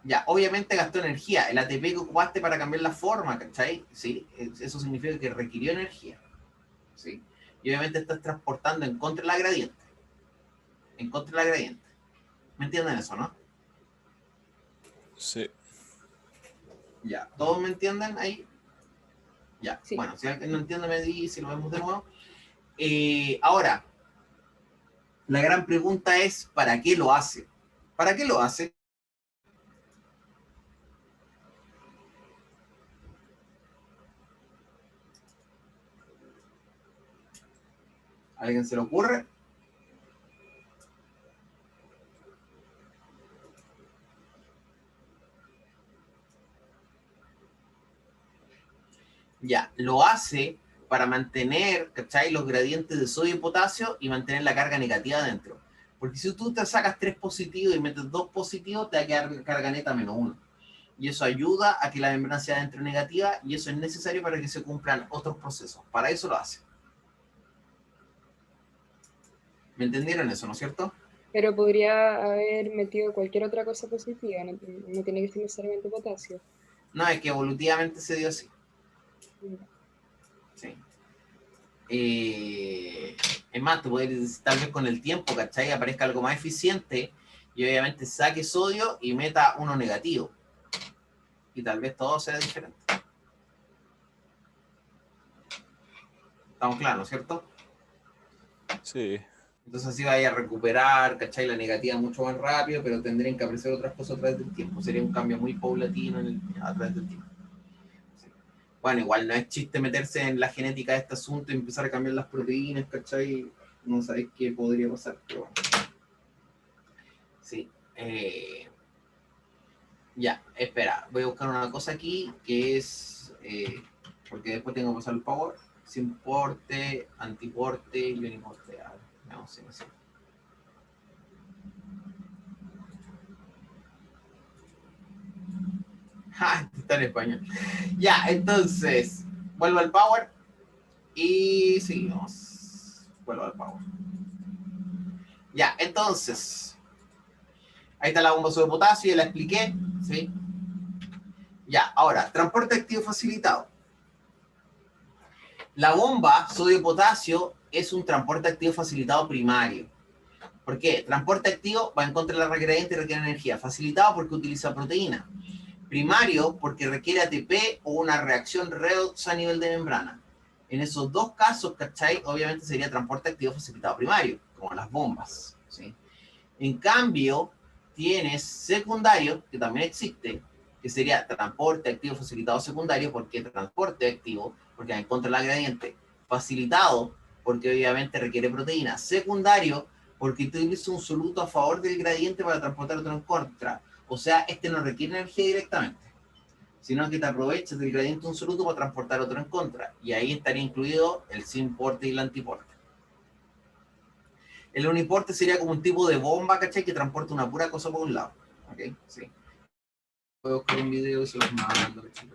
Ya, obviamente gastó energía. El ATP que ocupaste para cambiar la forma, ¿cachai? ¿Sí? Eso significa que requirió energía, ¿sí? Y obviamente estás transportando en contra de la gradiente. En contra de la gradiente. ¿Me entienden eso, no? Sí. Ya, ¿todos me entienden ahí? Ya, Sí. bueno, si alguien no entiende me dice, si lo vemos de nuevo. Ahora, la gran pregunta es, ¿para qué lo hace? ¿Para qué lo hace? ¿A alguien se le ocurre? Ya, lo hace para mantener, ¿cachai? Los gradientes de sodio y potasio y mantener la carga negativa adentro. Porque si tú te sacas 3 positivos y metes 2 positivos, te va a quedar carga neta -1. Y eso ayuda a que la membrana sea adentro negativa y eso es necesario para que se cumplan otros procesos. Para eso lo hace. ¿Me entendieron eso, no es cierto? Pero podría haber metido cualquier otra cosa positiva, no tiene que ser necesariamente potasio. No, es que evolutivamente se dio así. Sí. Es más, tú puedes, tal vez con el tiempo, ¿cachai? Aparezca algo más eficiente y obviamente saque sodio y meta uno negativo. Y tal vez todo sea diferente. ¿Estamos claros, ¿no es cierto? Sí. Entonces así vaya a recuperar, ¿cachai? La negativa mucho más rápido, pero tendrían que aparecer otras cosas a través del tiempo. Sería un cambio muy paulatino a través del tiempo. Sí. Bueno, igual no es chiste meterse en la genética de este asunto y empezar a cambiar las proteínas, ¿cachai? No sabéis qué podría pasar, pero bueno. Sí. Ya, espera, voy a buscar una cosa aquí que es, porque después tengo que pasar el power, sin porte, antiporte y uniporte. No sé. Está en español. Ya, entonces, vuelvo al power y seguimos. Vuelvo al power. Ya, entonces, ahí está la bomba sodio potasio, ya la expliqué, ¿sí? Ya, ahora, transporte activo facilitado. La bomba sodio-potasio es un transporte activo facilitado primario. ¿Por qué? Transporte activo va en contra de la gradiente y requiere energía. Facilitado porque utiliza proteína. Primario porque requiere ATP o una reacción redox a nivel de membrana. En esos dos casos, ¿cachai? Obviamente sería transporte activo facilitado primario, como las bombas, ¿sí? En cambio, tienes secundario, que también existe, que sería transporte activo facilitado secundario. ¿Por qué transporte activo? Porque va en contra del gradiente. Facilitado, porque obviamente requiere proteína. Secundario, porque utiliza un soluto a favor del gradiente para transportar otro en contra. O sea, este no requiere energía directamente, sino que te aprovechas del gradiente de un soluto para transportar otro en contra. Y ahí estaría incluido el sin porte y el antiporte. El uniporte sería como un tipo de bomba, ¿cachai? Que transporta una pura cosa por un lado. ¿Ok? Sí. Voy a buscar un video y se los mando, ¿cachai?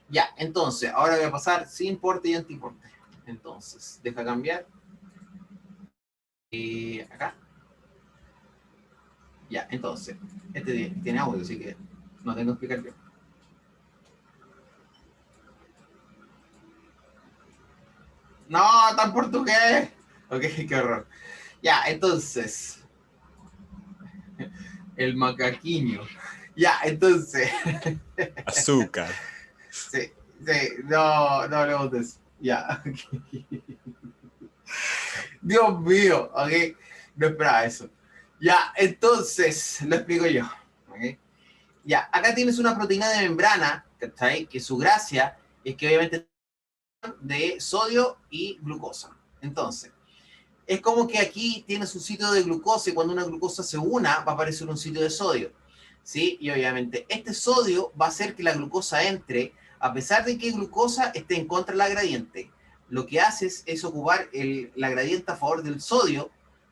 Ya, entonces, ahora voy a pasar sin porte y antiporte. Entonces, deja cambiar. Acá. Ya, entonces, este tiene audio, así que no tengo que explicar bien. No, está en portugués. Ok, qué horror. Ya, entonces. El macaquiño. Ya, entonces. Azúcar. Sí, no, no hablemos de eso. Ya, ok. Dios mío, ok. No esperaba eso. Ya, entonces, lo explico yo. ¿Ok? Ya, acá tienes una proteína de membrana, ¿cachai? Que su gracia es que obviamente de sodio y glucosa. Entonces, es como que aquí tienes un sitio de glucosa y cuando una glucosa se una va a aparecer un sitio de sodio, ¿sí? Y obviamente este sodio va a hacer que la glucosa entre, a pesar de que glucosa esté en contra de la gradiente. Lo que haces es ocupar la gradiente a favor del sodio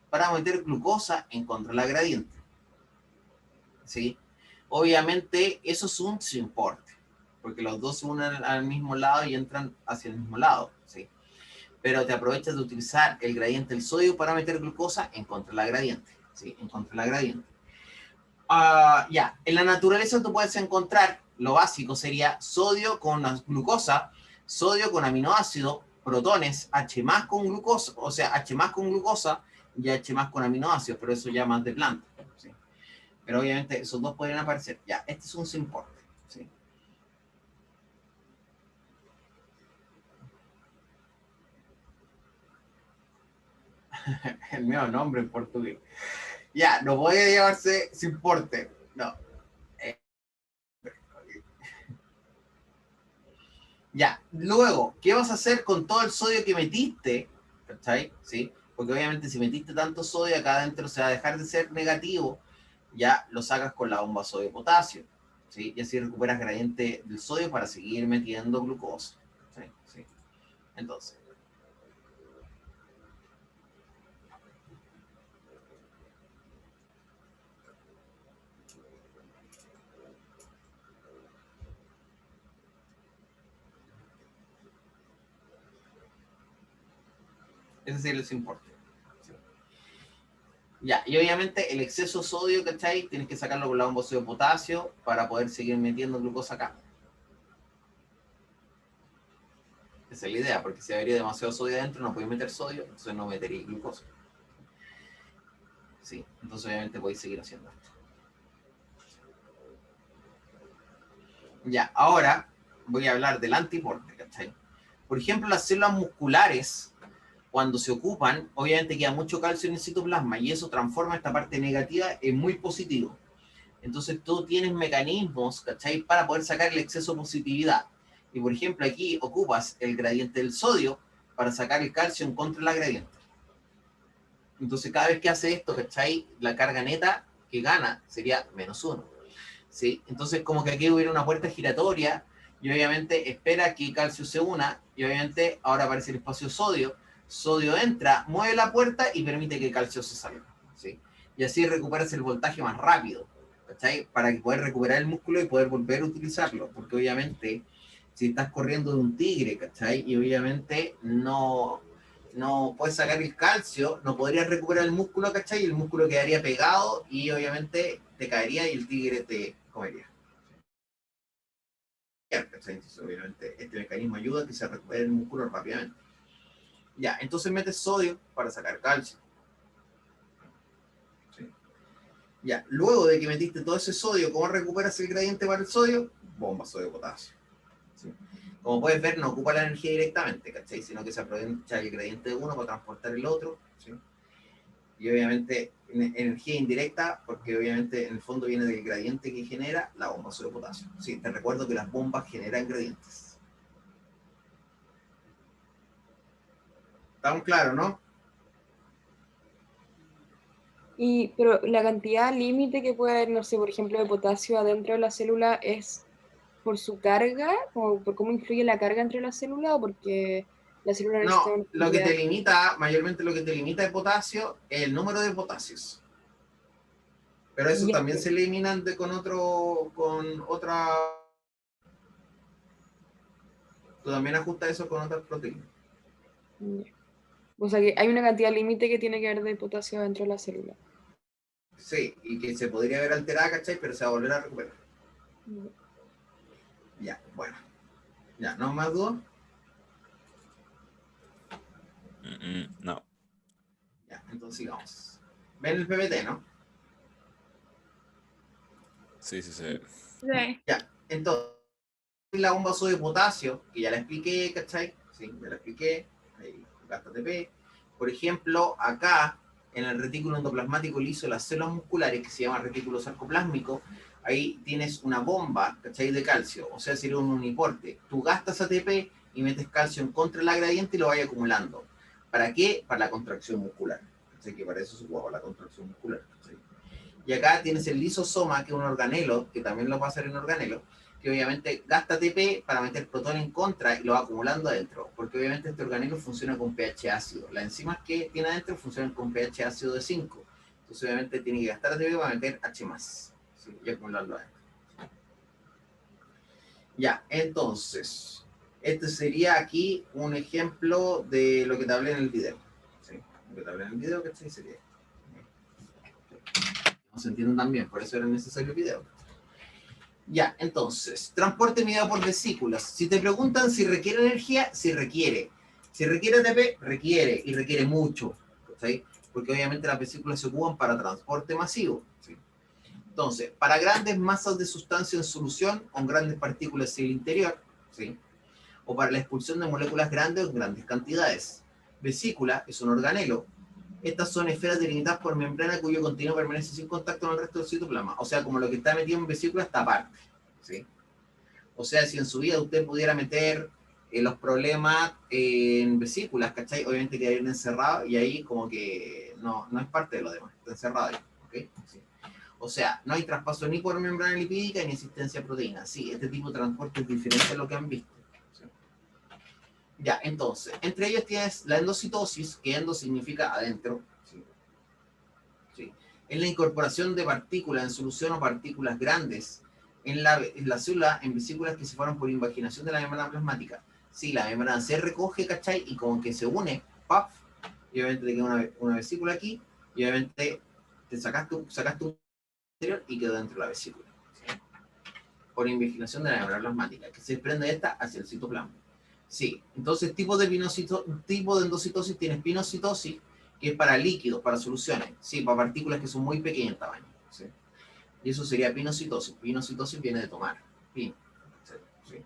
para meter glucosa en contra de la gradiente, ¿sí? Obviamente eso es un sin porte, porque los dos se unen al mismo lado y entran hacia el mismo lado, ¿sí? Pero te aprovechas de utilizar el gradiente del sodio para meter glucosa en contra de la gradiente, ¿sí? En contra de la gradiente. Ya, en la naturaleza tú puedes encontrar, lo básico sería sodio con glucosa, sodio con aminoácido, protones, H más con glucosa, o sea, H más con glucosa y H más con aminoácidos, pero eso ya más de planta, ¿sí? Pero obviamente esos dos podrían aparecer. Ya, este es un sin porte, ¿sí? El mismo nombre en portugués. Ya, no puede llevarse sin porte. No. Ya, luego, ¿qué vas a hacer con todo el sodio que metiste? ¿Cachai? ¿Sí? Porque obviamente si metiste tanto sodio acá adentro se va a dejar de ser negativo, ya lo sacas con la bomba sodio-potasio, ¿sí? Y así recuperas gradiente del sodio para seguir metiendo glucosa, ¿sí? ¿Sí? Entonces, ese sería el importe. ¿Sí? Ya, y obviamente el exceso de sodio, ¿cachai? Tienes que sacarlo con la bomba sodio-potasio para poder seguir metiendo glucosa acá. Esa es la idea, porque si habría demasiado sodio adentro, no podéis meter sodio, entonces no meteréis glucosa. Sí, entonces obviamente podéis seguir haciendo esto. Ya, ahora voy a hablar del antiporte, ¿cachai? Por ejemplo, las células musculares, cuando se ocupan, obviamente queda mucho calcio en el citoplasma y eso transforma esta parte negativa en muy positivo. Entonces tú tienes mecanismos, ¿cachai? Para poder sacar el exceso de positividad. Y por ejemplo, aquí ocupas el gradiente del sodio para sacar el calcio en contra de la gradiente. Entonces cada vez que hace esto, ¿cachai? La carga neta que gana sería -1. ¿Sí? Entonces como que aquí hubiera una puerta giratoria y obviamente espera que calcio se una y obviamente ahora aparece el espacio sodio. Sodio entra, mueve la puerta y permite que calcio se salga, ¿sí? Y así recuperas el voltaje más rápido, ¿cachai? Para que poder recuperar el músculo y poder volver a utilizarlo, porque obviamente si estás corriendo de un tigre, ¿cachai? Y obviamente no puedes sacar el calcio, no podrías recuperar el músculo, ¿cachai? Y el músculo quedaría pegado y obviamente te caería y el tigre te comería. Entonces, obviamente, este mecanismo ayuda a que se recupere el músculo rápidamente. Ya, entonces metes sodio para sacar calcio. ¿Sí? Ya, luego de que metiste todo ese sodio, ¿cómo recuperas el gradiente para el sodio? Bomba sodio-potasio. ¿Sí? Como puedes ver, no ocupa la energía directamente, ¿cachai? Sino que se aprovecha el gradiente de uno para transportar el otro, ¿sí? Y obviamente energía indirecta, porque obviamente en el fondo viene del gradiente que genera la bomba sodio potasio. Sí, te recuerdo que las bombas generan gradientes. ¿Estamos claros, no? Pero la cantidad límite que puede haber, no sé, por ejemplo, de potasio adentro de la célula es por su carga, como por cómo influye la carga entre las células, o porque la célula necesita No, una lo que te cantidad. limita, mayormente lo que te limita de potasio, es el número de potasios. Pero eso Ya, también se eliminan con otra. Tú también ajustas eso con otras proteínas. ya. O sea que hay una cantidad límite que tiene que haber de potasio dentro de la célula. Sí, y que se podría ver alterada, ¿cachai? Pero se va a volver a recuperar. Ya. Ya, bueno. Ya, ¿no más dudas? No. Ya, entonces sigamos. Ven el PPT, ¿no? Sí, sí, sí. Sí. Ya, entonces, la bomba sodio de potasio, que ya la expliqué, ¿cachai? Sí, ya la expliqué. Ahí, gasta ATP. Por ejemplo, acá, en el retículo endoplasmático liso de las células musculares, que se llama retículo sarcoplásmico, ahí tienes una bomba, ¿cachai? De calcio, o sea, sería un uniporte. Tú gastas ATP y metes calcio en contra de la gradiente y lo vas acumulando. ¿Para qué? Para la contracción muscular. ¿Cachai? Que para eso se ocupa la contracción muscular. ¿Cachai? Y acá tienes el lisosoma, que es un organelo, que también lo va a hacer en organelo, que obviamente gasta ATP para meter protón en contra y lo va acumulando adentro, porque obviamente este organelo funciona con pH ácido. Las enzimas que tiene adentro funcionan con pH ácido de 5. Entonces obviamente tiene que gastar ATP para meter H+, ¿sí? Y acumularlo adentro. Ya, entonces, este sería aquí un ejemplo de lo que te hablé en el video. ¿Sí? Lo que te hablé en el video, ¿cachai? Sería. No se entienden tan bien, por eso era necesario el video. Ya, entonces, transporte mediado por vesículas. Si te preguntan si requiere energía, sí requiere. Si requiere ATP, requiere, y requiere mucho. ¿Sí? Porque obviamente las vesículas se ocupan para transporte masivo. ¿Sí? Entonces, para grandes masas de sustancia en solución con grandes partículas en el interior, ¿sí? O para la expulsión de moléculas grandes o en grandes cantidades. Vesícula es un organelo. Estas son esferas delimitadas por membrana cuyo contenido permanece sin contacto con el resto del citoplasma. O sea, como lo que está metido en vesícula está aparte. ¿Sí? O sea, si en su vida usted pudiera meter los problemas en vesículas, ¿cachai? Obviamente quedarían encerrados y ahí como que no es parte de lo demás, está encerrado ahí. ¿Okay? Sí. O sea, no hay traspaso ni por membrana lipídica ni existencia de proteínas. Sí, este tipo de transporte es diferente a lo que han visto. ¿Sí? Ya, entonces, entre ellos tienes la endocitosis, que endo significa adentro. ¿Sí? ¿Sí? Es la incorporación de partículas en solución o partículas grandes en la célula, en vesículas que se forman por invaginación de la membrana plasmática. Sí, la membrana se recoge, ¿cachai? Y como que se une, ¡paf! Y obviamente te queda una vesícula aquí, y obviamente te sacaste un interior y quedó dentro de la vesícula. ¿Sí? Por invaginación de la membrana plasmática, que se desprende de esta hacia el citoplasma. Sí, entonces tipo de endocitosis tienes pinocitosis, que es para líquidos, para soluciones, sí, para partículas que son muy pequeñas en tamaño. ¿Sí? Y eso sería pinocitosis. Pinocitosis viene de tomar, pino. ¿Sí?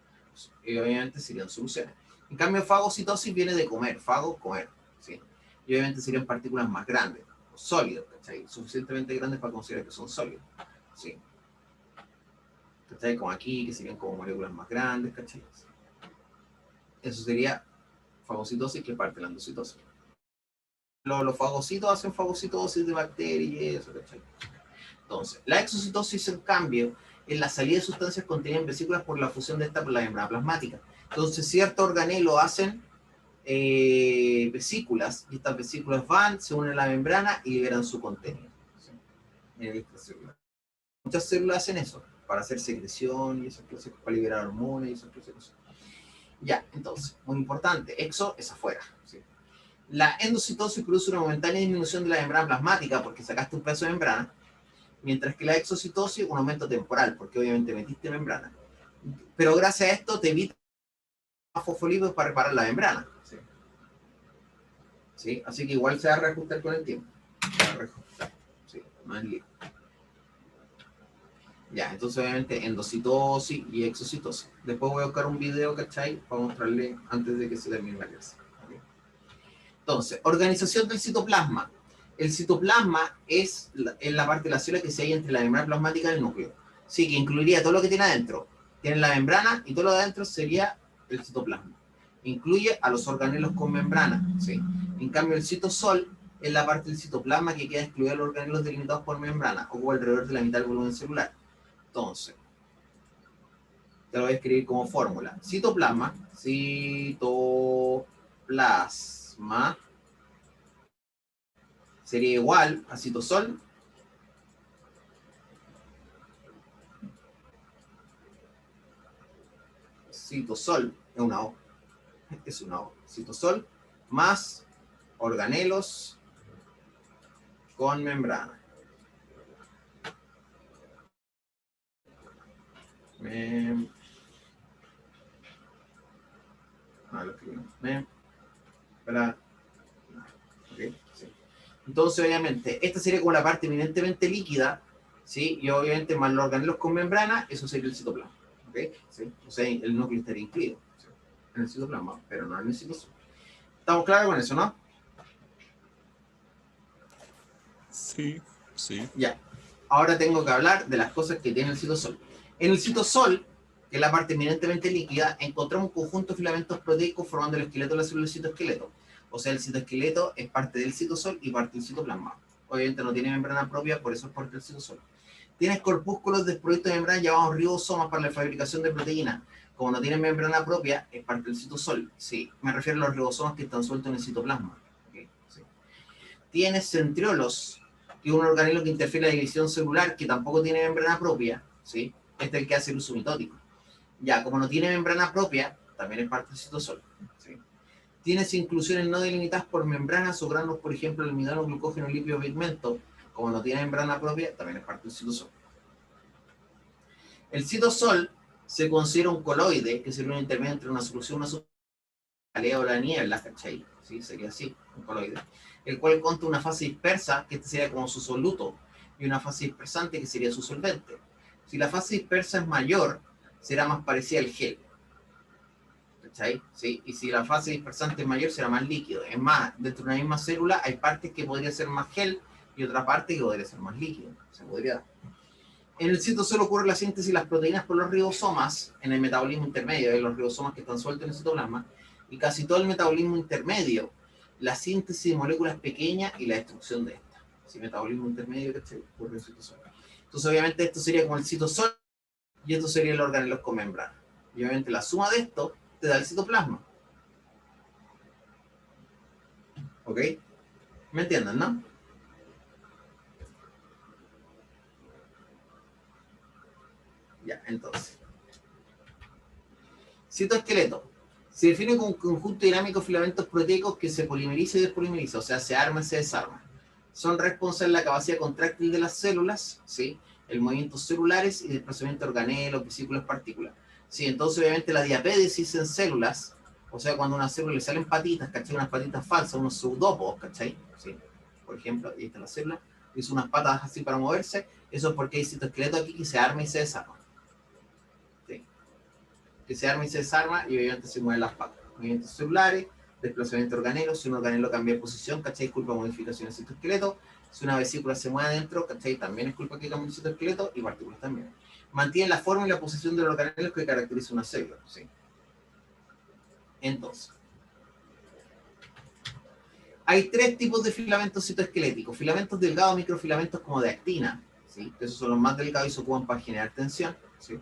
Y obviamente serían soluciones. En cambio, fagocitosis viene de comer, fago, comer. ¿Sí? Y obviamente serían partículas más grandes, sólidos, ¿cachai? Suficientemente grandes para considerar que son sólidos. ¿Sí? ¿Cachai? Como aquí, que serían como moléculas más grandes, ¿cachai? Eso sería fagocitosis, que es parte de la endocitosis. Los fagocitos hacen fagocitosis de bacterias y eso, ¿cachai? Entonces, la exocitosis, en cambio, es la salida de sustancias contenidas en vesículas por la fusión de esta por la membrana plasmática. Entonces, ciertos organelos hacen vesículas, y estas vesículas van, se unen a la membrana y liberan su contenido. ¿Sí? En el extracelular. Muchas células hacen eso, para hacer secreción y esas cosas, para liberar hormonas y esas cosas. Ya, entonces, muy importante, exo es afuera. ¿Sí? La endocitosis produce una momentánea disminución de la membrana plasmática porque sacaste un pedazo de membrana, mientras que la exocitosis un aumento temporal, porque obviamente metiste membrana. Pero gracias a esto te evita fosfolípidos para reparar la membrana. ¿Sí? ¿Sí? Así que igual se va a reajustar con el tiempo. Se va a reajustar. ¿Sí? No es lío. Ya, entonces obviamente endocitosis y exocitosis. Después voy a buscar un video, ¿cachai? Para mostrarle antes de que se termine la clase. ¿Okay? Entonces, organización del citoplasma. El citoplasma es la parte de la célula que se halla entre la membrana plasmática y el núcleo. Sí, que incluiría todo lo que tiene adentro. Tiene la membrana y todo lo de adentro sería el citoplasma. Incluye a los organelos con membrana, ¿sí? En cambio, el citosol es la parte del citoplasma que queda excluida de los organelos delimitados por membrana, o alrededor de la mitad del volumen celular. Entonces, te lo voy a escribir como fórmula. Citoplasma sería igual a citosol es una O. Es una O. Citosol más organelos con membrana. Okay, sí. Entonces, obviamente, esta sería como la parte eminentemente líquida, ¿sí? Y obviamente más los organelos con membrana, eso sería el citoplasma. ¿Okay? ¿Sí? O sea, el núcleo estaría incluido, ¿sí? En el citoplasma, pero no en el citosol. ¿Estamos claros con eso, no? Sí, sí. Ya. Ahora tengo que hablar de las cosas que tiene el citosol. En el citosol, que es la parte eminentemente líquida, encontramos un conjunto de filamentos proteicos formando el esqueleto de la célula del citoesqueleto. O sea, el citoesqueleto es parte del citosol y parte del citoplasma. Obviamente no tiene membrana propia, por eso es parte del citosol. Tienes corpúsculos desprovistos de membrana llamados ribosomas para la fabricación de proteínas. Como no tienen membrana propia, es parte del citosol. Sí, me refiero a los ribosomas que están sueltos en el citoplasma. ¿Okay? Sí. Tienes centriolos, que es un organelo que interfiere en la división celular, que tampoco tiene membrana propia. ¿Sí? Este es el que hace el uso mitótico. Ya, como no tiene membrana propia, también es parte del citosol. ¿Sí? Tienes inclusiones no delimitadas por membranas o granos, por ejemplo, el almidón, glucógeno, lípido, pigmento. Como no tiene membrana propia, también es parte del citosol. El citosol se considera un coloide, que sería un intermedio entre una solución, una sustancia, o la niebla, ¿cachai? ¿Sí? Sería así, un coloide. El cual consta una fase dispersa, que este sería como su soluto, y una fase dispersante, que sería su solvente. Si la fase dispersa es mayor, será más parecida al gel. ¿Cachai? ¿Sí? Y si la fase dispersante es mayor, será más líquido. Es más, dentro de una misma célula hay partes que podría ser más gel y otra parte que podría ser más líquido. Se podría dar. En el citosol ocurre la síntesis de las proteínas por los ribosomas en el metabolismo intermedio, de los ribosomas que están sueltos en el citoplasma, y casi todo el metabolismo intermedio, la síntesis de moléculas pequeñas y la destrucción de estas. Si metabolismo intermedio, ¿cachai? Ocurre en el citosol. Entonces, obviamente, esto sería como el citosol y esto sería el organelo con membrana. Y obviamente la suma de esto te da el citoplasma. ¿Ok? ¿Me entienden, no? Ya, entonces. Citoesqueleto. Se define como un conjunto dinámico de filamentos proteicos que se polimeriza y despolimeriza, o sea, se arma y se desarma. Son responsables de la capacidad contráctil de las células, ¿sí? El movimiento celulares y desplazamiento de organelos, vesículas, partículas. Sí, entonces obviamente la diapédesis en células, o sea, cuando a una célula le salen patitas, ¿cachai? Unas patitas falsas, unos pseudópodos, ¿cachai? Sí. Por ejemplo, ahí está la célula, hizo unas patas así para moverse, eso es porque hay citoesqueleto aquí que se arma y se desarma. Sí. Que se arma y se desarma y obviamente se mueven las patas. Movimientos celulares, desplazamiento de organelos, si un organelo cambia de posición, ¿cachai? Culpa de modificaciones del citoesqueleto. Si una vesícula se mueve adentro, ¿cachai? También es culpa que cambie el citoesqueleto y partículas también. Mantiene la forma y la posición de los organelos que caracteriza una célula, ¿sí? Entonces, hay tres tipos de filamentos citoesqueléticos: filamentos delgados, microfilamentos como de actina, ¿sí? Esos son los más delgados y se ocupan para generar tensión, ¿sí?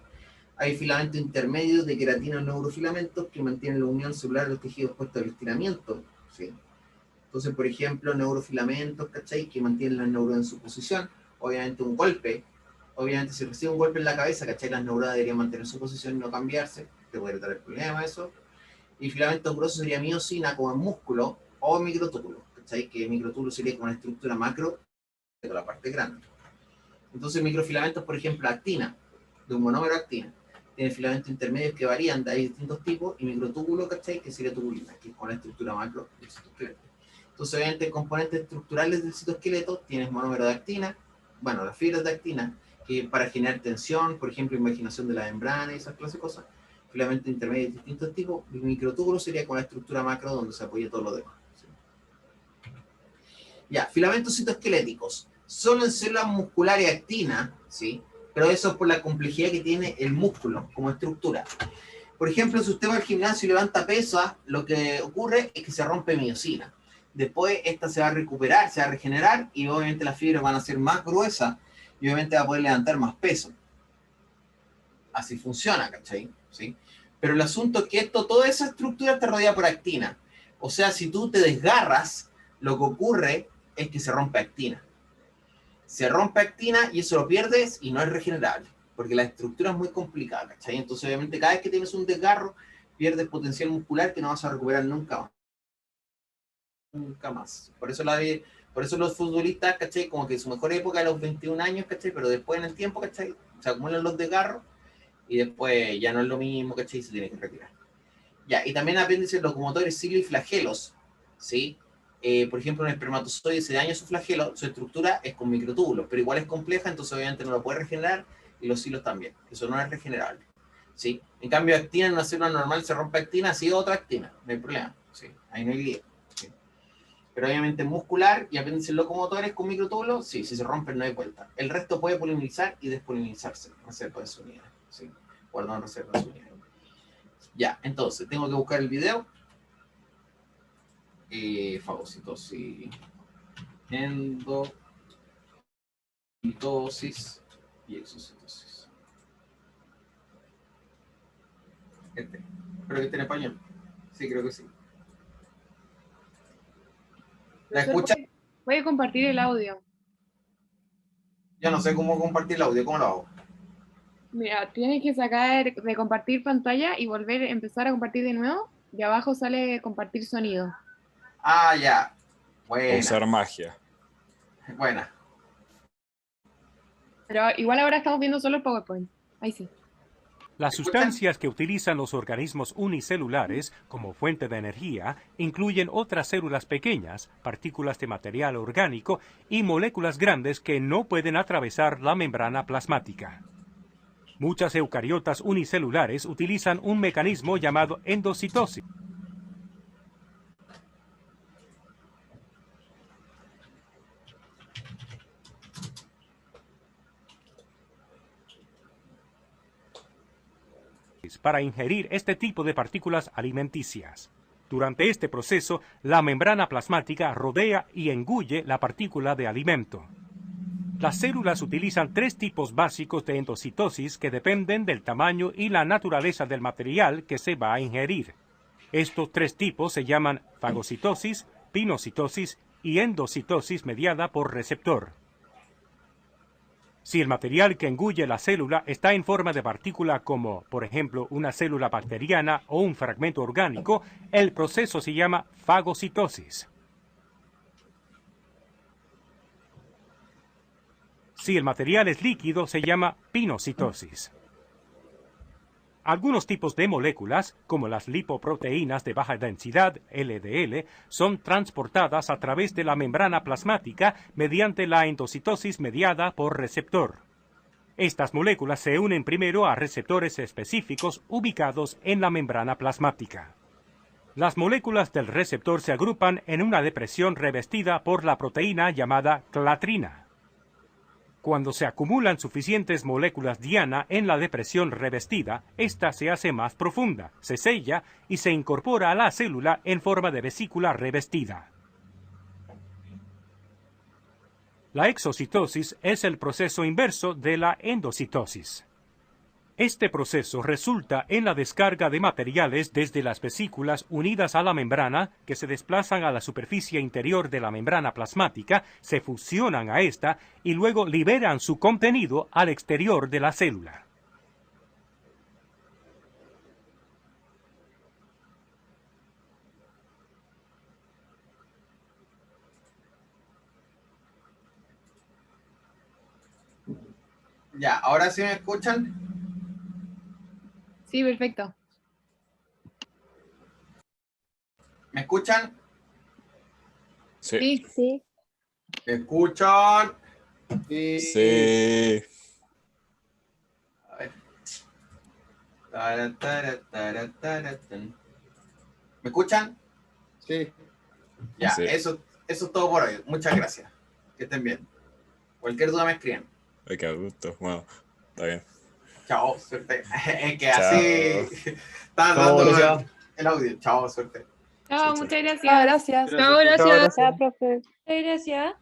Hay filamentos intermedios de queratina o neurofilamentos que mantienen la unión celular de los tejidos puestos al estiramiento, ¿sí? Entonces, por ejemplo, neurofilamentos, ¿cachai? Que mantienen las neuronas en su posición. Obviamente un golpe, obviamente si recibe un golpe en la cabeza, ¿cachai? Las neuronas deberían mantener su posición y no cambiarse, te puede traer problema eso. Y filamentos grosos sería miosina, como en músculo, o microtúbulo, ¿cachai? Que microtúbulo sería como una estructura macro de la parte grande. Entonces, microfilamentos, por ejemplo, actina, de un monómero actina. Tiene filamentos intermedios que varían, hay distintos tipos, y microtúbulo, ¿cachai? Que sería tubulina, que es con la estructura macro del citoesqueleto. Entonces, obviamente, componentes estructurales del citoesqueleto tienes monómero de actina, bueno, las fibras de actina, que para generar tensión, por ejemplo, imaginación de la membrana y esas clases de cosas. Filamentos intermedios de distintos tipos, y microtúbulo sería con la estructura macro donde se apoya todo lo demás. ¿Sí? Ya, filamentos citoesqueléticos. Solo en células musculares actina, ¿sí? Pero eso es por la complejidad que tiene el músculo como estructura. Por ejemplo, si usted va al gimnasio y levanta pesas, lo que ocurre es que se rompe miosina. Después esta se va a recuperar, se va a regenerar y obviamente las fibras van a ser más gruesas y obviamente va a poder levantar más peso. Así funciona, ¿cachai? ¿Sí? Pero el asunto es que toda esa estructura te rodea por actina. O sea, si tú te desgarras, lo que ocurre es que se rompe actina. Se rompe actina y eso lo pierdes y no es regenerable, porque la estructura es muy complicada, ¿cachai? Entonces, obviamente, cada vez que tienes un desgarro, pierdes potencial muscular que no vas a recuperar nunca más. Nunca más. Por eso los futbolistas, ¿cachai? Como que su mejor época es a los 21 años, ¿cachai? Pero después en el tiempo, ¿cachai? Se acumulan los desgarros y después ya no es lo mismo, ¿cachai? Y se tiene que retirar. Ya, y también apéndices locomotores, ciclo y flagelos, ¿sí? Por ejemplo, un espermatozoide se daña su flagelo, su estructura es con microtúbulos, pero igual es compleja, entonces obviamente no lo puede regenerar, y los hilos también. Eso no es regenerable, ¿sí? En cambio, actina en una célula normal se rompe actina, sí, otra actina, no hay problema, ¿sí? Ahí no hay lío, ¿sí? Pero obviamente muscular y apéndices locomotores con microtúbulos, sí, si se rompen no hay vuelta. El resto puede polimerizar y despolimerizarse, reserva de su unidad, ¿sí? Guardado en reserva de su unidad. Ya, entonces, tengo que buscar el video. Fagocitosis, endocitosis y exocitosis. Espero que esté en español. Sí, creo que sí. ¿La escucha? Voy a compartir el audio. Yo no sé cómo compartir el audio, ¿cómo lo hago? Mira, tienes que sacar de compartir pantalla y volver a empezar a compartir de nuevo. Y abajo sale compartir sonido. Ah, ya. Buena. Usar magia. Buena. Pero igual ahora estamos viendo solo el PowerPoint. Ahí sí. Las sustancias que utilizan los organismos unicelulares como fuente de energía incluyen otras células pequeñas, partículas de material orgánico y moléculas grandes que no pueden atravesar la membrana plasmática. Muchas eucariotas unicelulares utilizan un mecanismo llamado endocitosis. Para ingerir este tipo de partículas alimenticias. Durante este proceso, la membrana plasmática rodea y engulle la partícula de alimento. Las células utilizan tres tipos básicos de endocitosis que dependen del tamaño y la naturaleza del material que se va a ingerir. Estos tres tipos se llaman fagocitosis, pinocitosis y endocitosis mediada por receptor. Si el material que engulle la célula está en forma de partícula como, por ejemplo, una célula bacteriana o un fragmento orgánico, el proceso se llama fagocitosis. Si el material es líquido, se llama pinocitosis. Algunos tipos de moléculas, como las lipoproteínas de baja densidad, LDL, son transportadas a través de la membrana plasmática mediante la endocitosis mediada por receptor. Estas moléculas se unen primero a receptores específicos ubicados en la membrana plasmática. Las moléculas del receptor se agrupan en una depresión revestida por la proteína llamada clatrina. Cuando se acumulan suficientes moléculas diana en la depresión revestida, ésta se hace más profunda, se sella y se incorpora a la célula en forma de vesícula revestida. La exocitosis es el proceso inverso de la endocitosis. Este proceso resulta en la descarga de materiales desde las vesículas unidas a la membrana que se desplazan a la superficie interior de la membrana plasmática, se fusionan a esta y luego liberan su contenido al exterior de la célula. Ya, ahora sí me escuchan. Sí, perfecto. ¿Me escuchan? Sí. Sí. ¿Me escuchan? Sí. A ver. Tara, tara, tara, tan. ¿Me escuchan? Sí. Ya, Sí. eso eso es todo por hoy. Muchas gracias. Que estén bien. Cualquier duda me escriben. Ay, qué gusto. Bueno, está bien. Chao, suerte. Es que Chao. así estaba Chao, dando gracias. el audio. Chao, suerte. Chao, Sí, sí. muchas gracias. Ah, gracias. Chao, gracias. Chao, profe. Gracias.